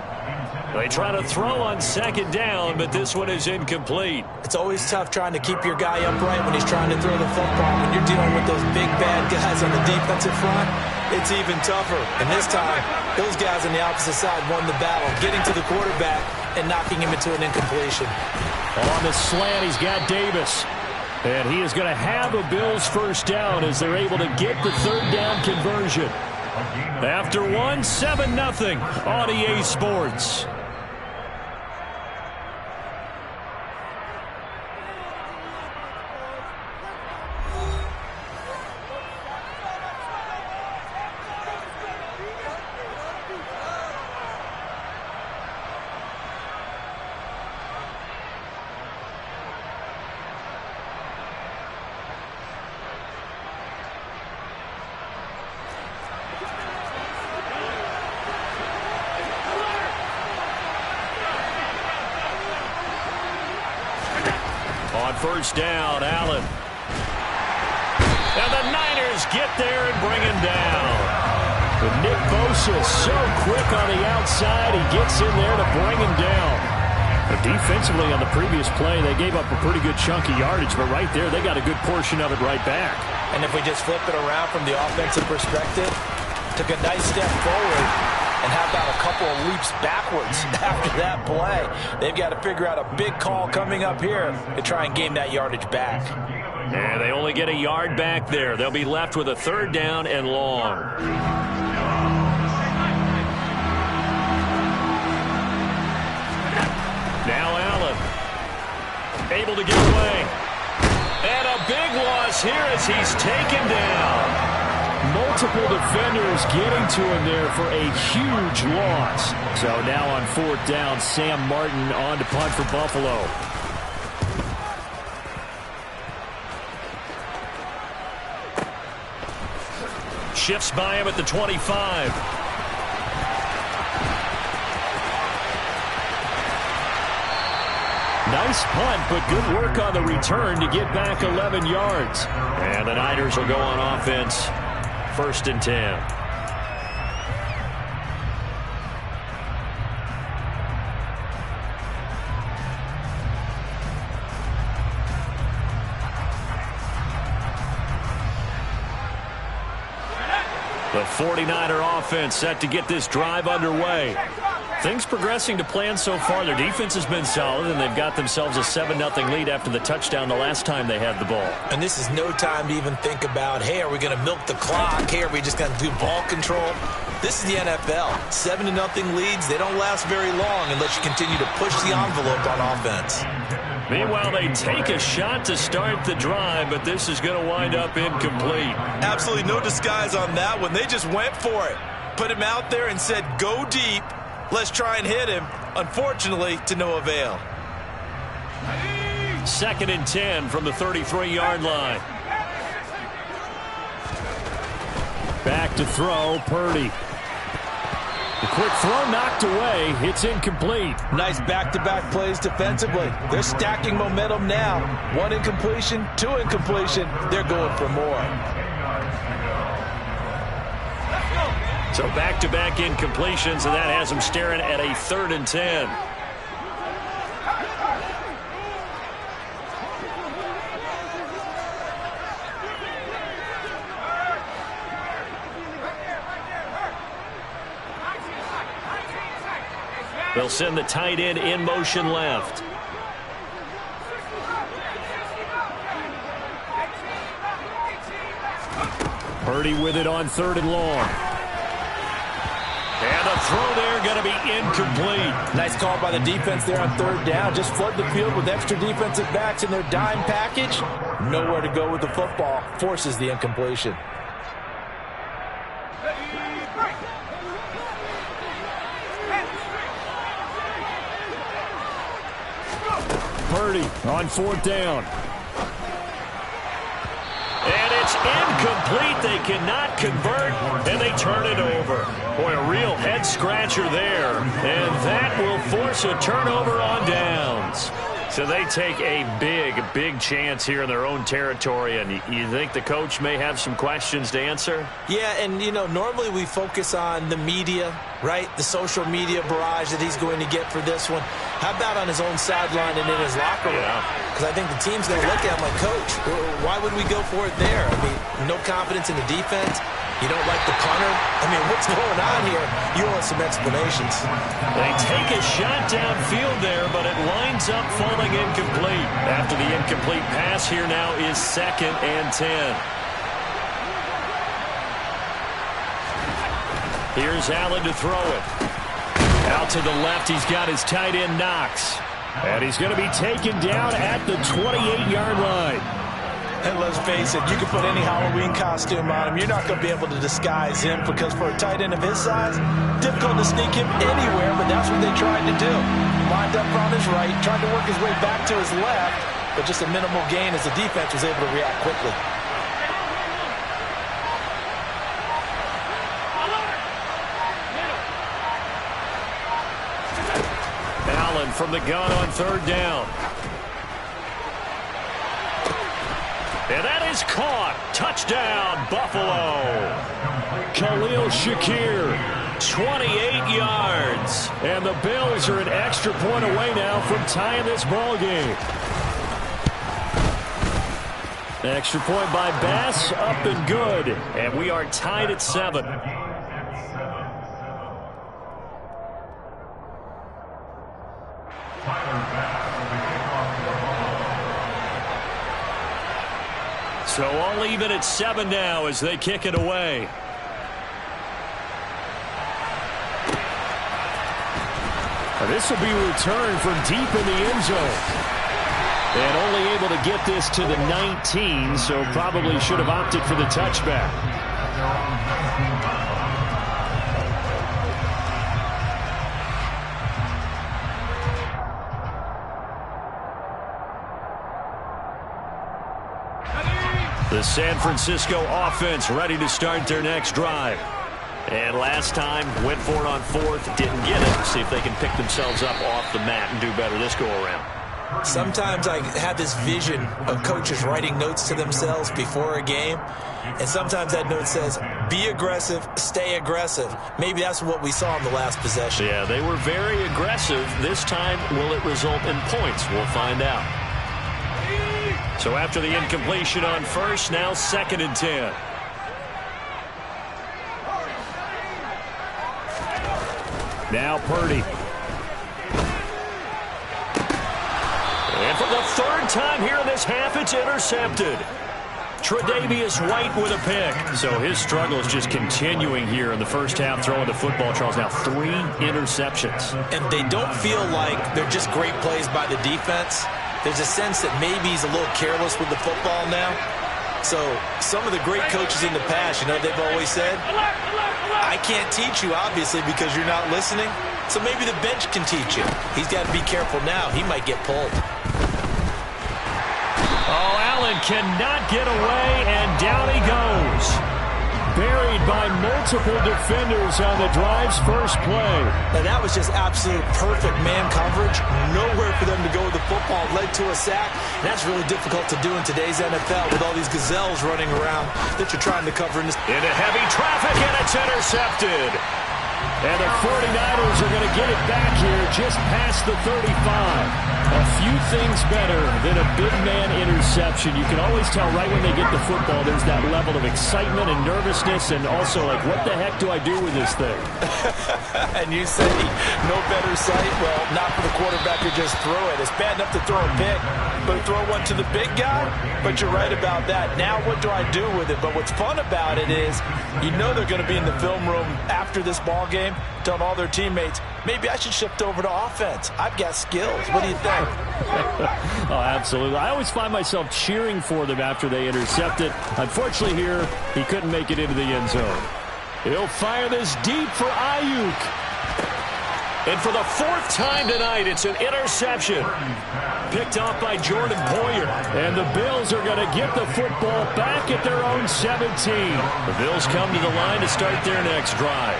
They try to throw on 2nd down, but this one is incomplete.
It's always tough trying to keep your guy upright when he's trying to throw the football. When you're dealing with those big, bad guys on the defensive front, it's even tougher. And this time, those guys on the opposite side won the battle, getting to the quarterback and knocking him into an incompletion.
On the slant, he's got Davis. And he is going to have a Bills first down as they're able to get the 3rd down conversion. After 7-0 on EA Sports.
First down, Allen. And the Niners get there and bring him down.
But Nick Bosa so quick on the outside, he gets in there to bring him down. But defensively on the previous play, they gave up a pretty good chunk of yardage, but right there, they got a good portion of it right back.
And if we just flip it around from the offensive perspective, took a nice step forward, and how about a couple of leaps backwards after that play? They've got to figure out a big call coming up here to try and gain that yardage back.
And they only get a yard back there. They'll be left with a 3rd down and long. Now Allen, able to get away. And a big loss here as he's taken down. Multiple defenders getting to him there for a huge loss. So now on 4th down, Sam Martin on to punt for Buffalo. Shifts by him at the 25. Nice punt, but good work on the return to get back 11 yards. And the Niners will go on offense, 1st and 10. The 49er offense set to get this drive underway. Things progressing to plan so far. Their defense has been solid, and they've got themselves a 7-0 lead after the touchdown the last time they had the ball.
And this is no time to even think about, hey, are we going to milk the clock? Hey, are we just going to do ball control? This is the NFL. 7-0 leads, they don't last very long unless you continue to push the envelope on offense.
Meanwhile, they take a shot to start the drive, but this is going to wind up incomplete.
Absolutely no disguise on that one. They just went for it. Put him out there and said, go deep. Let's try and hit him. Unfortunately, to no avail.
2nd and 10 from the 33-yard line. Back to throw, Purdy. The quick throw knocked away. It's incomplete.
Nice back-to-back plays defensively. They're stacking momentum now. 1 incompletion, 2 incompletion. They're going for more.
So back-to-back incompletions, and that has them staring at a 3rd and 10. They'll send the tight end in motion left. Purdy with it on 3rd and long. And the throw there going to be incomplete.
Nice call by the defense there on 3rd down. Just flood the field with extra defensive backs in their dime package. Nowhere to go with the football. Forces the incompletion.
Purdy on 4th down. And it's incomplete. They cannot convert, and they turn it over. Boy, a real head-scratcher there. And that will force a turnover on downs. So they take a big chance here in their own territory, and you think the coach may have some questions to answer?
Yeah, and, you know, normally we focus on the media, right? The social media barrage that he's going to get for this one. How about on his own sideline and in his locker room? Because I think the team's going to look at him like, Coach, why would we go for it there? I mean, no confidence in the defense. You don't like the punter? I mean, what's going on here? You want some explanations.
They take a shot downfield there, but it winds up falling incomplete. After the incomplete pass, here now is 2nd and 10. Here's Allen to throw it. Out to the left, he's got his tight end Knox. And he's going to be taken down at the 28-yard line.
And let's face it, you can put any Halloween costume on him. You're not going to be able to disguise him because for a tight end of his size, difficult to sneak him anywhere, but that's what they tried to do. Lined up on his right, tried to work his way back to his left, but just a minimal gain as the defense was able to react quickly.
Allen from the gun on 3rd down. And that is caught. Touchdown, Buffalo. Khalil Shakir, 28 yards. And the Bills are an extra point away now from tying this ball game. Extra point by Bass, up and good. And we are tied at 7.
So all even at 7 now as they kick it away. This will be returned from deep in the end zone. And only able to get this to the 19, so probably should have opted for the touchback. The San Francisco offense ready to start their next drive. And last time, went for it on 4th, didn't get it. See if they can pick themselves up off the mat and do better this go-around.
Sometimes I have this vision of coaches writing notes to themselves before a game, and sometimes that note says, be aggressive, stay aggressive. Maybe that's what we saw in the last possession.
Yeah, they were very aggressive. This time, will it result in points? We'll find out. So after the incompletion on 1st, now 2nd and 10. Now Purdy. And for the 3rd time here in this half, it's intercepted. Tre'Davious White with a pick. So his struggle is just continuing here in the first half, throwing the football. Charles, now 3 interceptions.
And they don't feel like they're just great plays by the defense. There's a sense that maybe he's a little careless with the football now. So some of the great coaches in the past, you know, they've always said, I can't teach you, obviously, because you're not listening. So maybe the bench can teach you. He's got to be careful now. He might get pulled.
Oh, Allen cannot get away, and down he goes. Buried by multiple defenders on the drive's first play.
And that was just absolute perfect man coverage. Nowhere for them to go with the football. Led to a sack. And that's really difficult to do in today's NFL with all these gazelles running around that you're trying to cover. Into
heavy traffic, and it's intercepted. And the 49ers are going to get it back here just past the 35. A few things better than a big man interception. You can always tell right when they get the football, there's that level of excitement and nervousness, and also like, what the heck do I do with this thing?
And you say, no better sight? Well, not for the quarterback to just throw it. It's bad enough to throw a pick, but throw one to the big guy? But you're right about that. Now what do I do with it? But what's fun about it is, you know they're going to be in the film room after this ball game, telling all their teammates, maybe I should shift over to offense. I've got skills. What do you think?
Oh, absolutely. I always find myself cheering for them after they intercept it. Unfortunately here, he couldn't make it into the end zone. He'll fire this deep for Ayuk. And for the 4th time tonight, it's an interception. Picked off by Jordan Poyer. And the Bills are going to get the football back at their own 17. The Bills come to the line to start their next drive.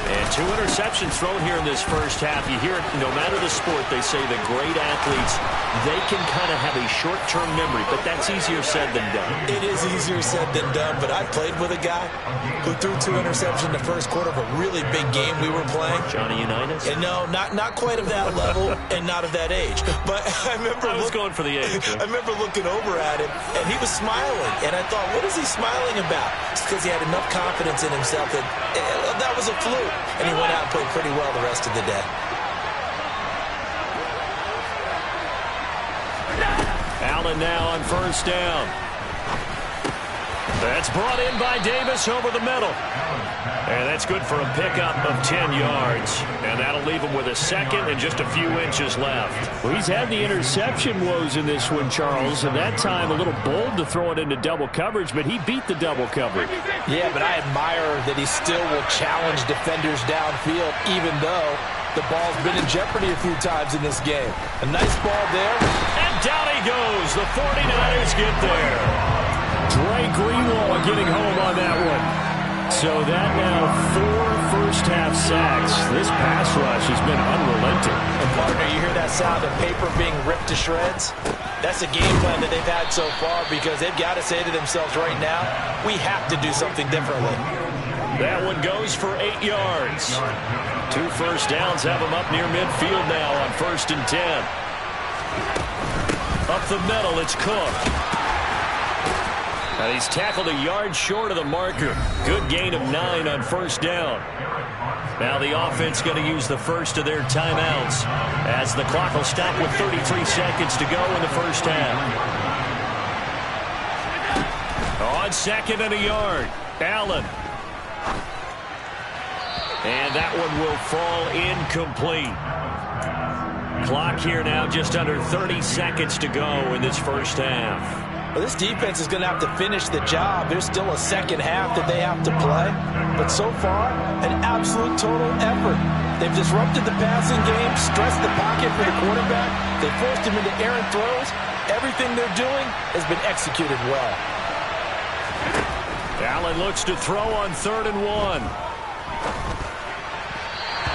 And 2 interceptions thrown here in this first half. You hear it, no matter the sport, they say the great athletes, they can kind of have a short-term memory, but that's easier said than done.
It is easier said than done, but I played with a guy who threw 2 interceptions in the first quarter of a really big game we were playing.
Johnny Unitas?
And no, not quite of that level and not of that age. But I was
going for the age.
I remember looking over at him, and he was smiling. And I thought, what is he smiling about? It's because he had enough confidence in himself that that was a fluke. And he went out and played pretty well the rest of the day.
Allen now on 1st down. That's brought in by Davis over the middle. And that's good for a pickup of 10 yards. And that'll leave him with a 2nd and just a few inches left. Well, he's had the interception woes in this one, Charles. And that time a little bold to throw it into double coverage, but he beat the double coverage.
Yeah, but I admire that he still will challenge defenders downfield, even though the ball's been in jeopardy a few times in this game. A nice ball there.
And down he goes. The 49ers get there. Dre Greenlaw getting home on that one. So that now 4 first-half sacks. This pass rush has been unrelenting.
And partner, you hear that sound of paper being ripped to shreds? That's a game plan that they've had so far because they've got to say to themselves right now, we have to do something differently.
That one goes for 8 yards. 2 first downs have them up near midfield now on 1st and 10. Up the middle, it's Cook. Now he's tackled a yard short of the marker. Good gain of 9 on 1st down. Now the offense going to use the first of their timeouts as the clock will stop with 33 seconds to go in the first half. On second and a yard, Allen. And that one will fall incomplete. Clock here now, just under 30 seconds to go in this first half.
Well, this defense is going to have to finish the job. There's still a second half that they have to play. But so far, an absolute total effort. They've disrupted the passing game, stressed the pocket for the quarterback. They forced him into errant throws. Everything they're doing has been executed well.
Allen looks to throw on 3rd and 1.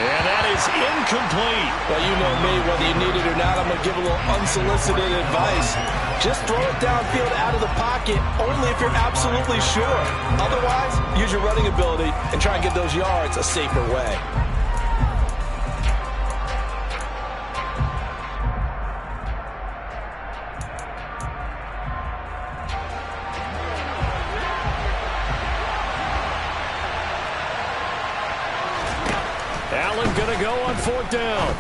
And that is incomplete.
Well, you know me, whether you need it or not, I'm going to give a little unsolicited advice. Just throw it downfield out of the pocket, only if you're absolutely sure. Otherwise, use your running ability and try and get those yards a safer way.
Allen going to go on 4th down.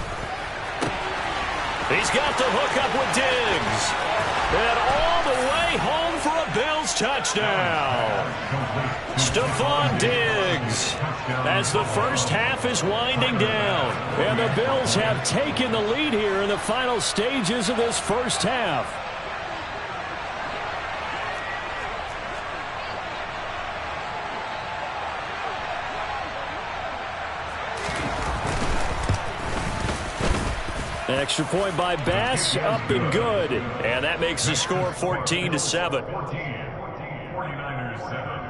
He's got the hook up with Diggs. And all the way home for a Bills touchdown. Stephon Diggs. As the first half is winding down. And the Bills have taken the lead here in the final stages of this first half. Extra point by Bass, up and good. And that makes the score 14-7.
49ers 7.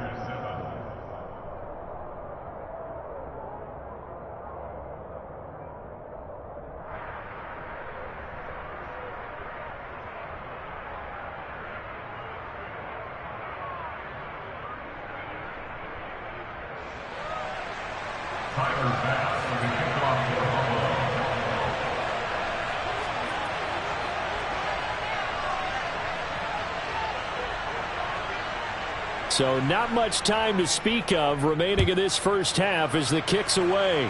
Tyler Bass with the kickoff for Buffalo.
So not much time to speak of remaining in this first half as the kick's away.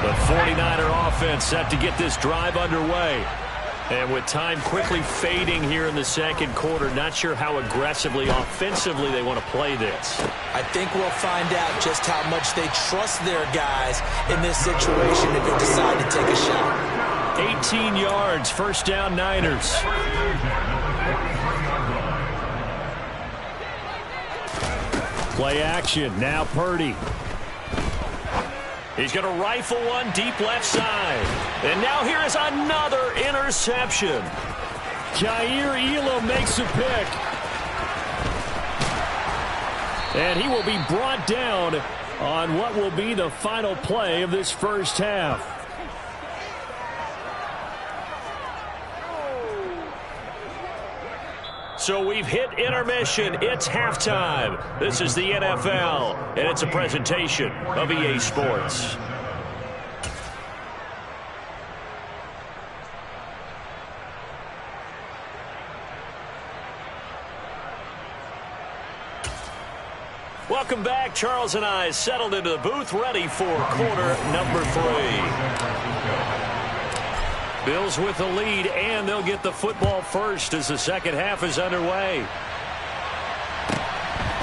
The 49er offense set to get this drive underway. And with time quickly fading here in the second quarter, not sure how aggressively, offensively they want to play this.
I think we'll find out just how much they trust their guys in this situation if they decide to take a shot.
18 yards, first down Niners. Play action, now Purdy. He's going to rifle one deep left side. And now here is another interception. Jair Elam makes a pick. And he will be brought down on what will be the final play of this first half. So we've hit intermission. It's halftime. This is the NFL, and it's a presentation of EA Sports. Welcome back. Charles and I settled into the booth, ready for quarter number 3. Bills with the lead, and they'll get the football first as the second half is underway.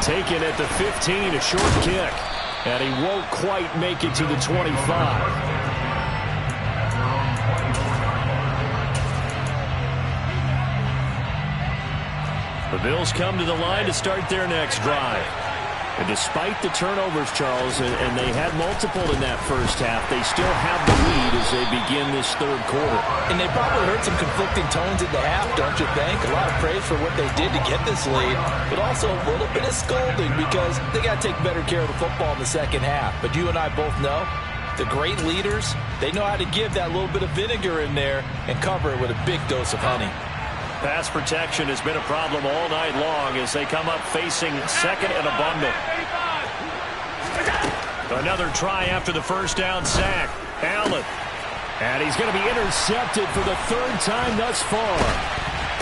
Taken at the 15, a short kick. And he won't quite make it to the 25. The Bills come to the line to start their next drive. And despite the turnovers, Charles, and they had multiple in that first half, they still have the lead as they begin this third quarter.
And they probably heard some conflicting tones at the half, don't you think? A lot of praise for what they did to get this lead, but also a little bit of scolding because they got to take better care of the football in the second half. But you and I both know the great leaders, they know how to give that little bit of vinegar in there and cover it with a big dose of honey.
Pass protection has been a problem all night long as they come up facing second and abundant. Another try after the first down sack. Allen. And he's going to be intercepted for the third time thus far.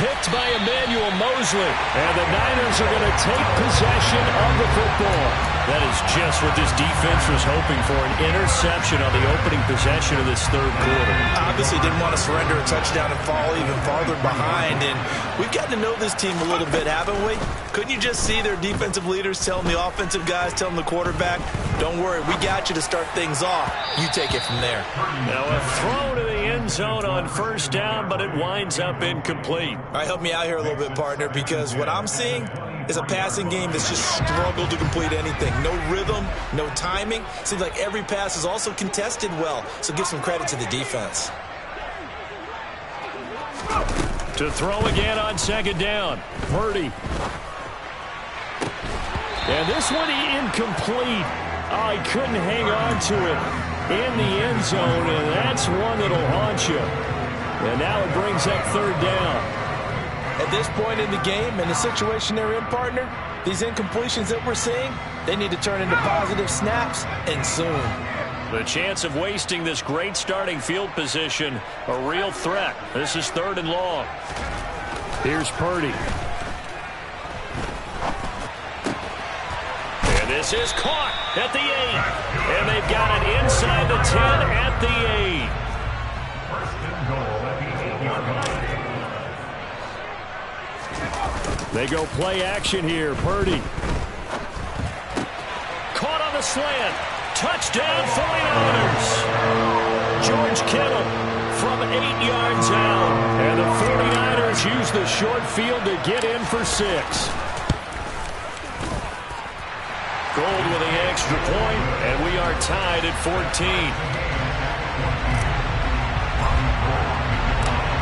Picked by Emmanuel Mosley. And the Niners are going to take possession of the football. That is just what this defense was hoping for, an interception on the opening possession of this third quarter.
Obviously didn't want to surrender a touchdown and fall even farther behind. And we've gotten to know this team a little bit, haven't we? Couldn't you just see their defensive leaders telling the offensive guys, telling the quarterback, don't worry, we got you to start things off. You take it from there.
Now a throw to the end zone on first down, but it winds up incomplete.
All right, help me out here a little bit, partner, because what I'm seeing is a passing game that's just struggled to complete anything. No rhythm, no timing. Seems like every pass is also contested well, so give some credit to the defense.
To throw again on second down, Purdy. And this one incomplete. Oh, he couldn't hang on to it in the end zone, and that's one that'll haunt you. And now it brings up third down.
At this point in the game and the situation they're in, partner, these incompletions that we're seeing, they need to turn into positive snaps, and soon.
The chance of wasting this great starting field position, a real threat. This is third and long. Here's Purdy. And this is caught at the 8. And they've got it inside the 10 at the 8.
First and goal at the 8-yard line.
They go play action here. Purdy. Caught on the slant. Touchdown 49ers. George Kittle from 8 yards out. And the 49ers use the short field to get in for 6. Gold with the extra point, and we are tied at 14.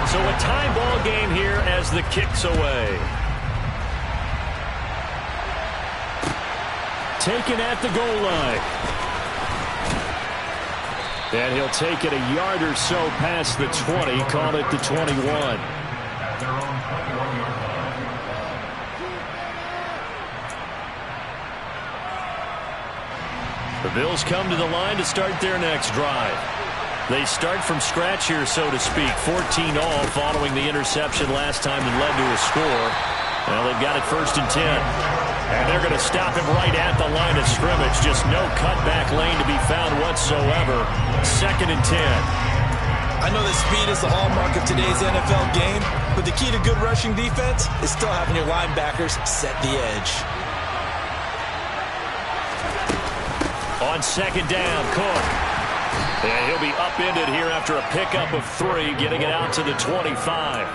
So a tie ball game here as the kick's away. Taken at the goal line. And he'll take it a yard or so past the 20, call it the 21.
At their own 21-yard line.
The Bills come to the line to start their next drive. They start from scratch here, so to speak. 14 all following the interception last time that led to a score. Well, they've got it first and 10. And they're going to stop him right at the line of scrimmage. Just no cutback lane to be found whatsoever. Second and 10.
I know that speed is the hallmark of today's NFL game, but the key to good rushing defense is still having your linebackers set the edge.
On second down, Cook. And he'll be upended here after a pickup of 3, getting it out to the 25.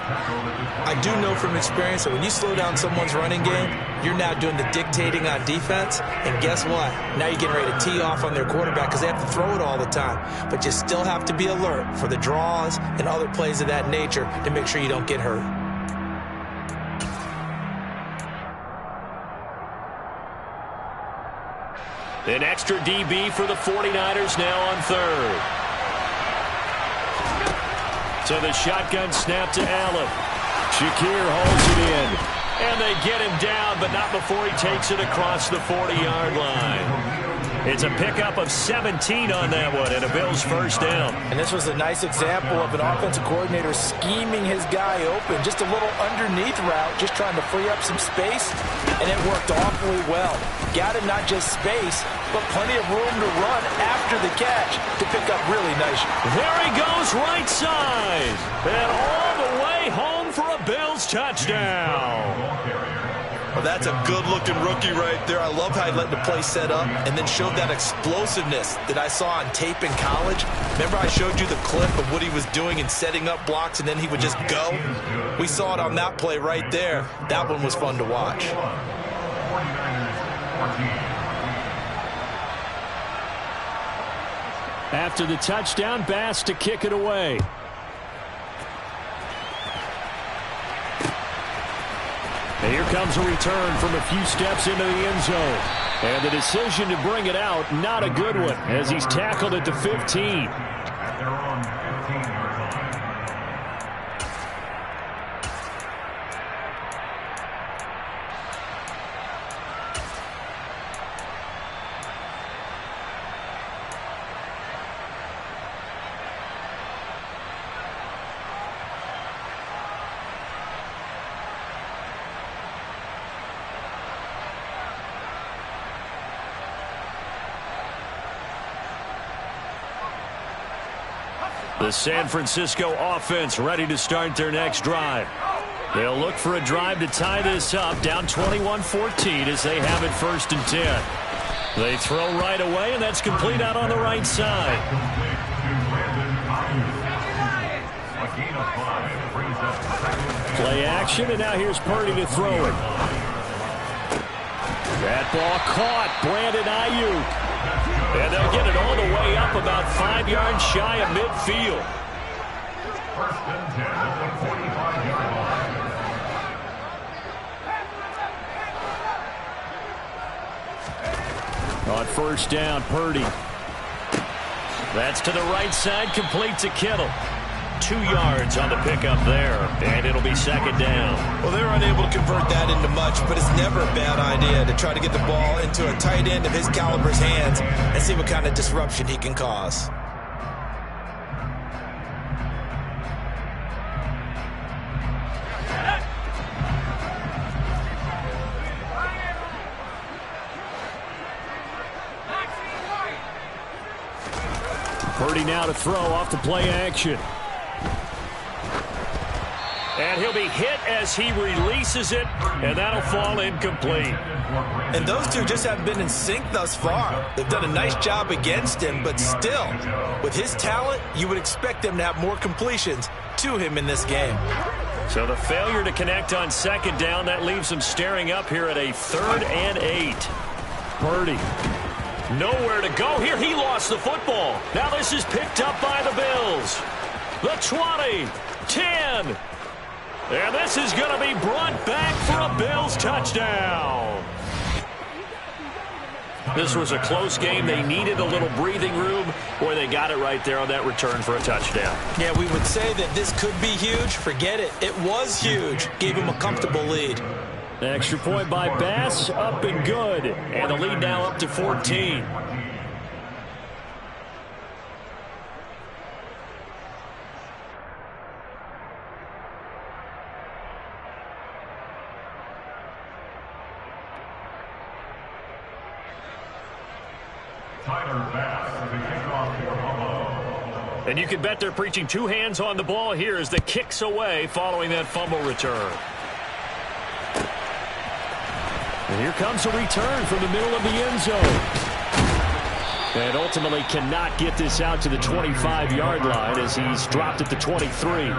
I do know from experience that when you slow down someone's running game, you're now doing the dictating on defense. And guess what? Now you're getting ready to tee off on their quarterback because they have to throw it all the time. But you still have to be alert for the draws and other plays of that nature to make sure you don't get hurt.
An extra DB for the 49ers now on third. So the shotgun snap to Allen. Shakir holds it in. And they get him down, but not before he takes it across the 40-yard line. It's a pickup of 17 on that one, and a Bills first down.
And this was a nice example of an offensive coordinator scheming his guy open. Just a little underneath route, just trying to free up some space, and it worked awfully well. Got him not just space, but plenty of room to run after the catch to pick up really nice.
There he goes right side, and all the way home for a Bills touchdown.
Well, that's a good-looking rookie right there. I love how he let the play set up and then showed that explosiveness that I saw on tape in college. Remember I showed you the clip of what he was doing and setting up blocks, and then he would just go? We saw it on that play right there. That one was fun to watch.
After the touchdown, Bass to kick it away. And here comes a return from a few steps into the end zone. And the decision to bring it out, not a good one, as he's tackled at the 15.
They're on 15-yard line.
The San Francisco offense ready to start their next drive. They'll look for a drive to tie this up, down 21-14 as they have it 1st and 10. They throw right away, and that's complete out on the right side. Play action, and now here's Purdy to throw it. That ball caught. Brandon Ayuk. And they'll get it all the way up about 5 yards shy of midfield.
1st and 10 at the 45-yard line.
On 1st down, Purdy. That's to the right side, complete to Kittle. 2 yards on the pickup there, and it'll be 2nd down.
Well, they're unable to convert that into much, but it's never a bad idea to try to get the ball into a tight end of his caliber's hands and see what kind of disruption he can cause.
Purdy now to throw off the play action. And he'll be hit as he releases it, and that'll fall incomplete.
And those two just haven't been in sync thus far. They've done a nice job against him, but still, with his talent, you would expect them to have more completions to him in this game.
So the failure to connect on 2nd down, that leaves them staring up here at a 3rd and 8. Purdy. Nowhere to go here. He lost the football. Now this is picked up by the Bills. The 20, 10. And this is going to be brought back for a Bills touchdown. This was a close game. They needed a little breathing room. Boy, they got it right there on that return for a touchdown.
Yeah, we would say that this could be huge. Forget it. It was huge. Gave him a comfortable lead.
Extra point by Bass, up and good. And the lead now up to 14. And you can bet they're preaching 2 hands on the ball here as the kicks away following that fumble return. And here comes a return from the middle of the end zone. And ultimately cannot get this out to the 25-yard line as he's dropped at the 23.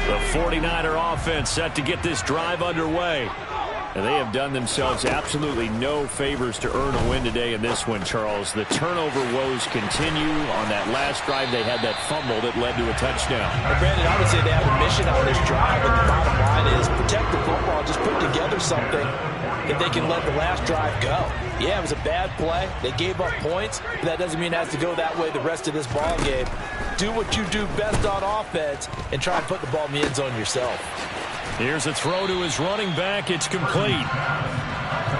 The 49er offense set to get this drive underway. And they have done themselves absolutely no favors to earn a win today in this one, Charles. The turnover woes continue. On that last drive, they had that fumble that led to a touchdown.
Well, Brandon, I would say they have a mission on this drive, and the bottom line is protect the football. Just put together something that they can let the last drive go. Yeah, it was a bad play. They gave up points, but that doesn't mean it has to go that way the rest of this ball game. Do what you do best on offense and try and put the ball in the end zone yourself.
Here's a throw to his running back. It's complete.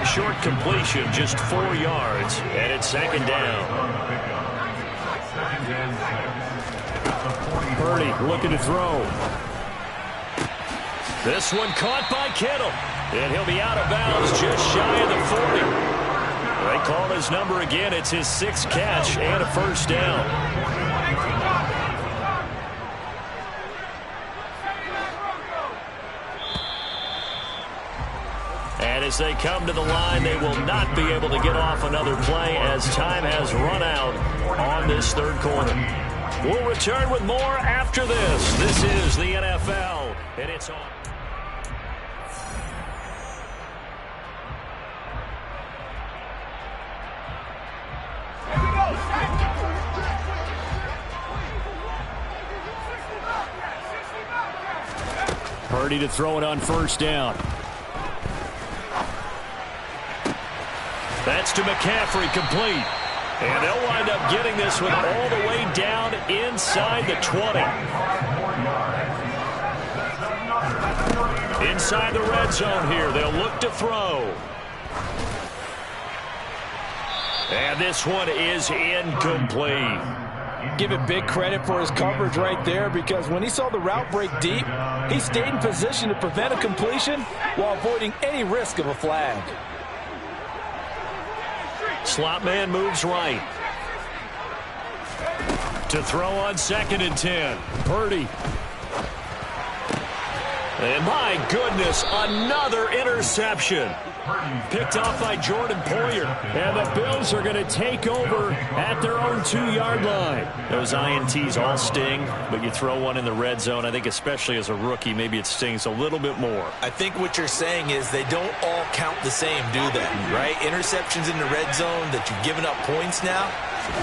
Short completion, just 4 yards, and it's 2nd down. Purdy looking to throw. This one caught by Kittle, and he'll be out of bounds just shy of the 40. They call his number again. It's his 6th catch and a 1st down. And as they come to the line, they will not be able to get off another play as time has run out on this 3rd quarter. We'll return with more after this. This is the NFL, and it's on. Purdy to throw it on 1st down. That's to McCaffrey, complete. And they'll wind up getting this one all the way down inside the 20. Inside the red zone here, they'll look to throw. And this one is incomplete.
Give it big credit for his coverage right there, because when he saw the route break deep, he stayed in position to prevent a completion while avoiding any risk of a flag.
Slot man moves right. To throw on 2nd and 10. Purdy. And my goodness, another interception. Picked off by Jordan Poyer. And the Bills are going to take over at their own 2-yard line. Those INTs all sting, but you throw one in the red zone, I think especially as a rookie, maybe it stings a little bit more.
I think what you're saying is they don't all count the same, do they? Right? Interceptions in the red zone that you've given up points now,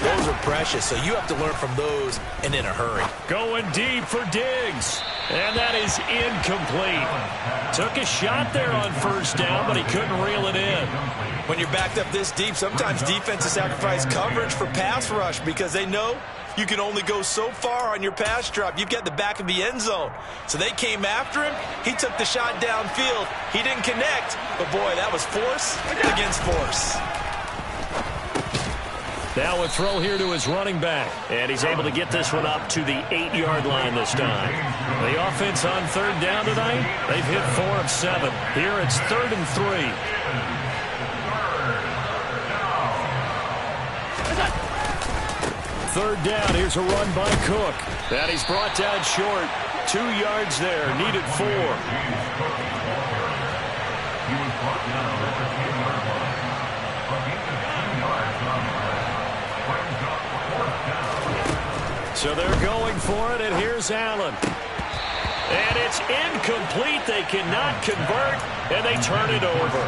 those are precious. So you have to learn from those and in a hurry.
Going deep for Diggs. And that is incomplete. Took a shot there on 1st down, but he couldn't reel it in.
When you're backed up this deep, sometimes defenses sacrifice coverage for pass rush because they know you can only go so far on your pass drop. You've got the back of the end zone. So they came after him. He took the shot downfield. He didn't connect. But, boy, that was force against force.
Now a throw here to his running back. And he's able to get this one up to the 8-yard line this time. The offense on 3rd down tonight, they've hit 4 of 7. Here it's 3rd and 3. Third down, here's a run by Cook. And he's brought down short. 2 yards there, needed 4.
He was brought down at the 10-yard line. But he was 10 yards on the play. Brings up 4th down.
So they're going for it, and here's Allen. And it's incomplete. They cannot convert, and they turn it over.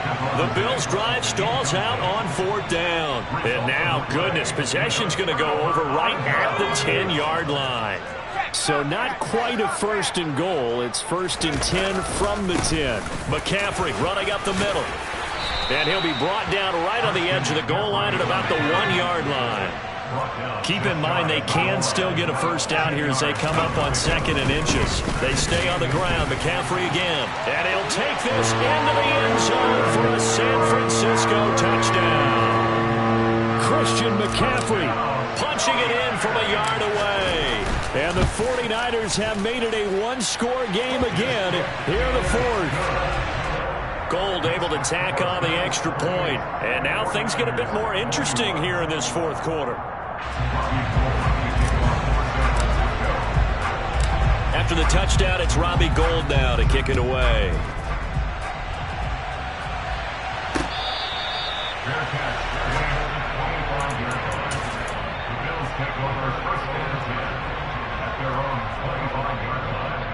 The Bills' drive stalls out on 4th down. And now, goodness, possession's going to go over right at the 10-yard line. So not quite a 1st and goal. It's 1st and 10 from the 10. McCaffrey running up the middle. And he'll be brought down right on the edge of the goal line at about the 1-yard line. Keep in mind they can still get a 1st down here as they come up on 2nd and inches. They stay on the ground. McCaffrey again. And he'll take this into the end zone for a San Francisco touchdown. Christian McCaffrey punching it in from a yard away. And the 49ers have made it a 1-score game again here in the 4th. Gold able to tack on the extra point. And now things get a bit more interesting here in this 4th quarter. After the touchdown, it's Robbie Gould now to kick it away.
The Bills take over 1st and 10 at their own 25-yard line.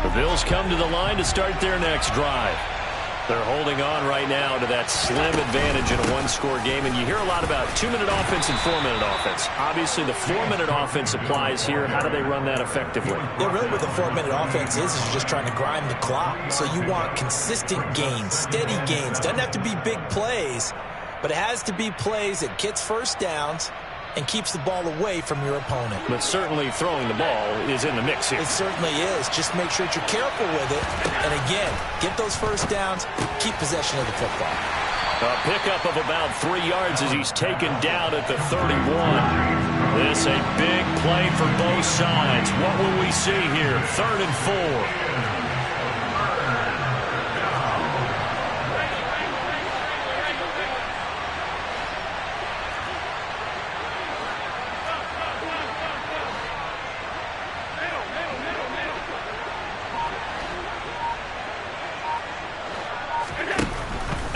The Bills come to the line to start their next drive. They're holding on right now to that slim advantage in a 1-score game, and you hear a lot about 2-minute offense and 4-minute offense. Obviously, the 4-minute offense applies here. How do they run that effectively?
Yeah, really what the 4-minute offense is you're just trying to grind the clock. So you want consistent gains, steady gains. Doesn't have to be big plays, but it has to be plays that gets 1st downs and keeps the ball away from your opponent.
But certainly throwing the ball is in the mix here.
It certainly is. Just make sure that you're careful with it. And again, get those 1st downs, keep possession of the football.
A pickup of about 3 yards as he's taken down at the 31. This a big play for both sides. What will we see here? 3rd and 4.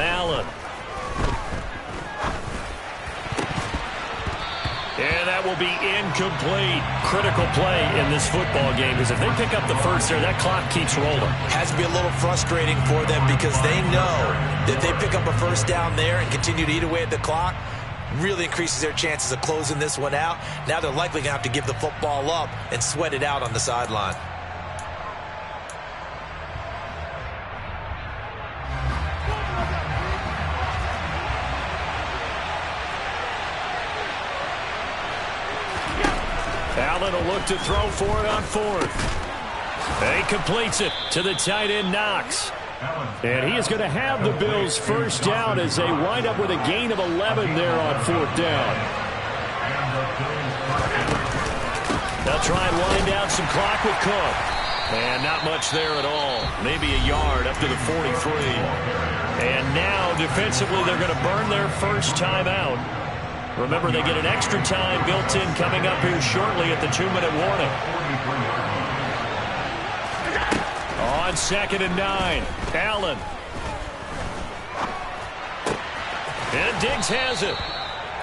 Allen. And that will be incomplete. Critical play in this football game, because if they pick up the 1st there, that clock keeps rolling.
Has to be a little frustrating for them because they know that they pick up a 1st down there and continue to eat away at the clock. Really increases their chances of closing this one out. Now they're likely going to have to give the football up and sweat it out on the sideline.
Allen will look to throw for it on 4th. And he completes it to the tight end, Knox.
And he is going to have the Bills first down as they wind up with a gain of 11 there on 4th down. They'll try and wind down some clock with Cook. And not much there at all. Maybe a yard up to the 43. And now, defensively, they're going to burn their first timeout. Remember, they get an extra time built in coming up here shortly at the 2-minute warning. On 2nd and 9, Allen. And Diggs has it.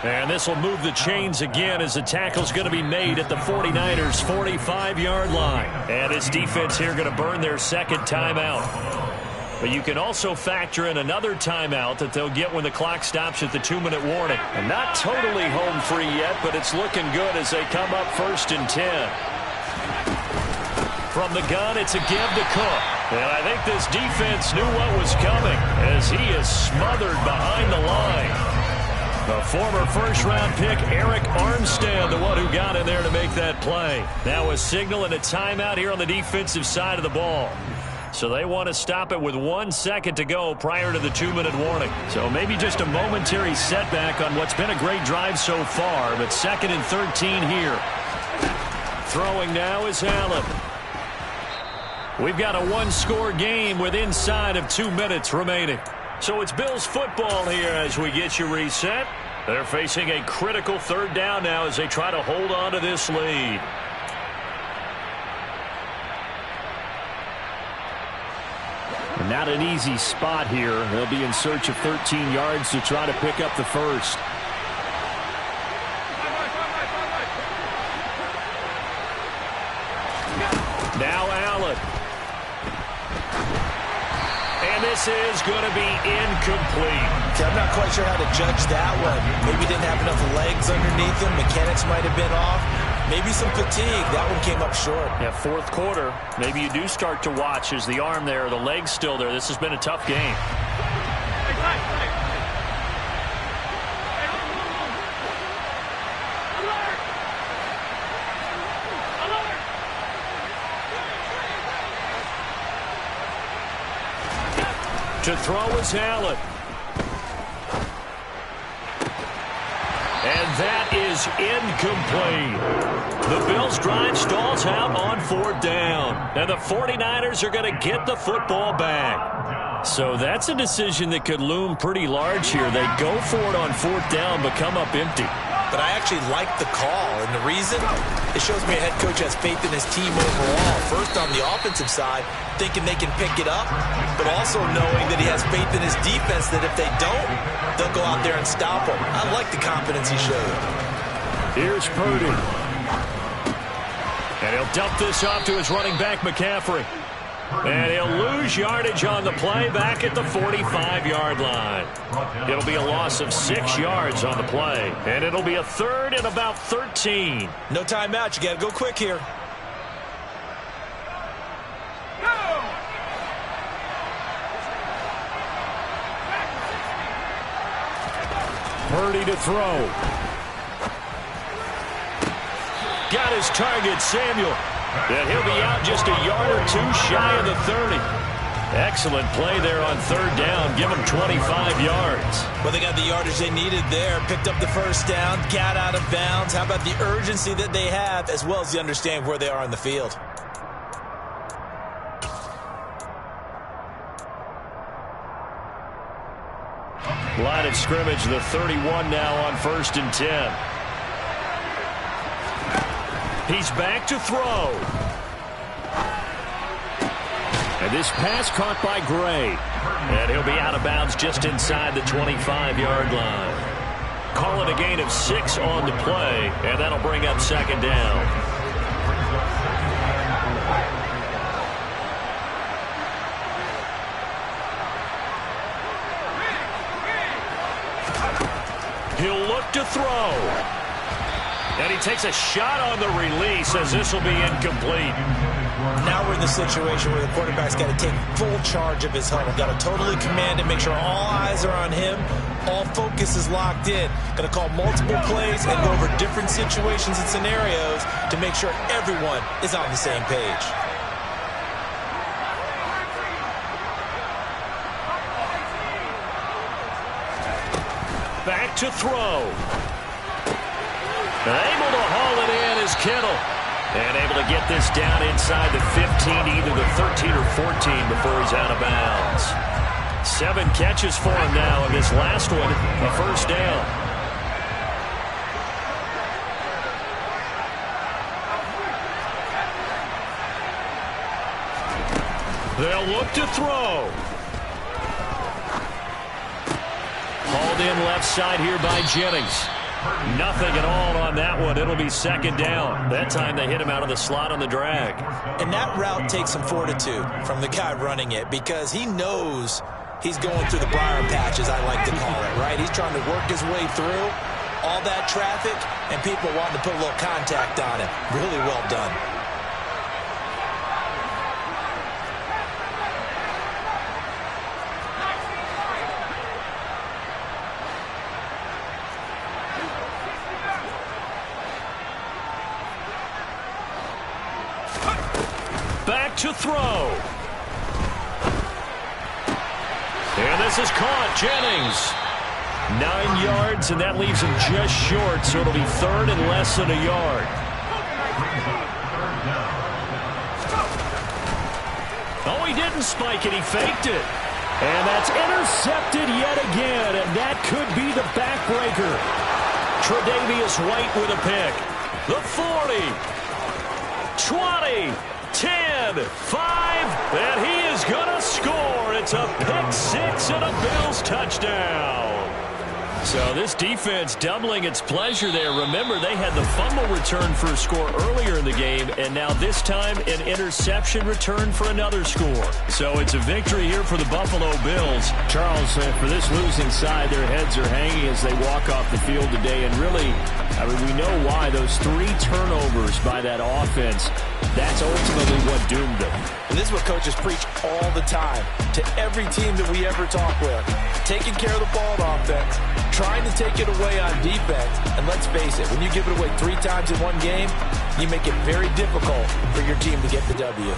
And this will move the chains again as the tackle's going to be made at the 49ers' 45-yard line. And his defense here going to burn their second timeout. But you can also factor in another timeout that they'll get when the clock stops at the 2-minute warning. And not totally home free yet, but it's looking good as they come up 1st and 10. From the gun, it's a give to Cook. And I think this defense knew what was coming as he is smothered behind the line. The former first-round pick, Eric Armstead, the one who got in there to make that play. Now a signal and a timeout here on the defensive side of the ball. So they want to stop it with 1 second to go prior to the 2-minute warning. So maybe just a momentary setback on what's been a great drive so far, but 2nd and 13 here. Throwing now is Allen. We've got a 1-score game with inside of 2 minutes remaining. So it's Bills football here as we get you reset. They're facing a critical 3rd down now as they try to hold on to this lead. Not an easy spot here. They'll be in search of 13 yards to try to pick up the first. Now Allen. And this is going to be incomplete.
I'm not quite sure how to judge that one. Maybe didn't have enough legs underneath him. Mechanics might have been off. Maybe some fatigue. That one came up short.
Yeah, 4th quarter. Maybe you do start to watch. Is the arm there, the leg's still there? This has been a tough game. To throw is Allen. And that is incomplete. The Bills' drive stalls out on 4th down. And the 49ers are going to get the football back. So that's a decision that could loom pretty large here. They go for it on 4th down, but come up empty.
But I actually like the call. And the reason? It shows me a head coach has faith in his team overall. First on the offensive side, thinking they can pick it up, but also knowing that he has faith in his defense that if they don't, they'll go out there and stop him. I like the confidence he showed.
Here's Purdy. And he'll dump this off to his running back, McCaffrey. And he'll lose yardage on the play back at the 45-yard line. It'll be a loss of 6 yards on the play. And it'll be a 3rd and about 13.
No timeout. You got to go quick here.
Purdy to throw. Got his target, Samuel. And he'll be out just a yard or two shy of the 30. Excellent play there on 3rd down. Give them 25 yards.
Well, they got the yardage they needed there. Picked up the first down. Got out of bounds. How about the urgency that they have as well as the understanding where they are on the field?
Line of scrimmage, the 31 now on 1st and 10. He's back to throw. And this pass caught by Gray. And he'll be out of bounds just inside the 25-yard line. Call it a gain of 6 on the play, and that'll bring up 2nd down. He'll look to throw. And he takes a shot on the release as this will be incomplete.
Now we're in the situation where the quarterback's got to take full charge of his huddle. Got to totally command it, make sure all eyes are on him. All focus is locked in. Going to call multiple plays and go over different situations and scenarios to make sure everyone is on the same page.
to throw. Able to haul it in is Kittle. And able to get this down inside the 15, either the 13 or 14 before he's out of bounds. 7 catches for him now, and this last one, a first down. They'll look to throw. Hauled in left side here by Jennings. Nothing at all on that one. It'll be second down. That time they hit him out of the slot on the drag.
And that route takes some fortitude from the guy running it because he knows he's going through the briar patch, as I like to call it, right? He's trying to work his way through all that traffic and people wanting to put a little contact on him. Really well done.
Back to throw. And this is caught. Jennings. 9 yards, and that leaves him just short, so it'll be third and less than a yard. Oh, he didn't spike it. He faked it. And that's intercepted yet again, and that could be the backbreaker. Tre'Davious White with a pick. The 40. 20. 10, 5, and he is going to score. It's a pick six and a Bills touchdown. So this defense doubling its pleasure there. Remember, they had the fumble return for a score earlier in the game, and now this time an interception return for another score. So it's a victory here for the Buffalo Bills.
Charles, for this losing side, their heads are hanging as they walk off the field today. And really, I mean, we know why. Those 3 turnovers by that offense, that's ultimately what doomed them.
And this is what coaches preach all the time to every team that we ever talk with. Taking care of the ball on offense, trying to take it away on defense. And let's face it, when you give it away 3 times in one game, you make it very difficult for your team to get the W.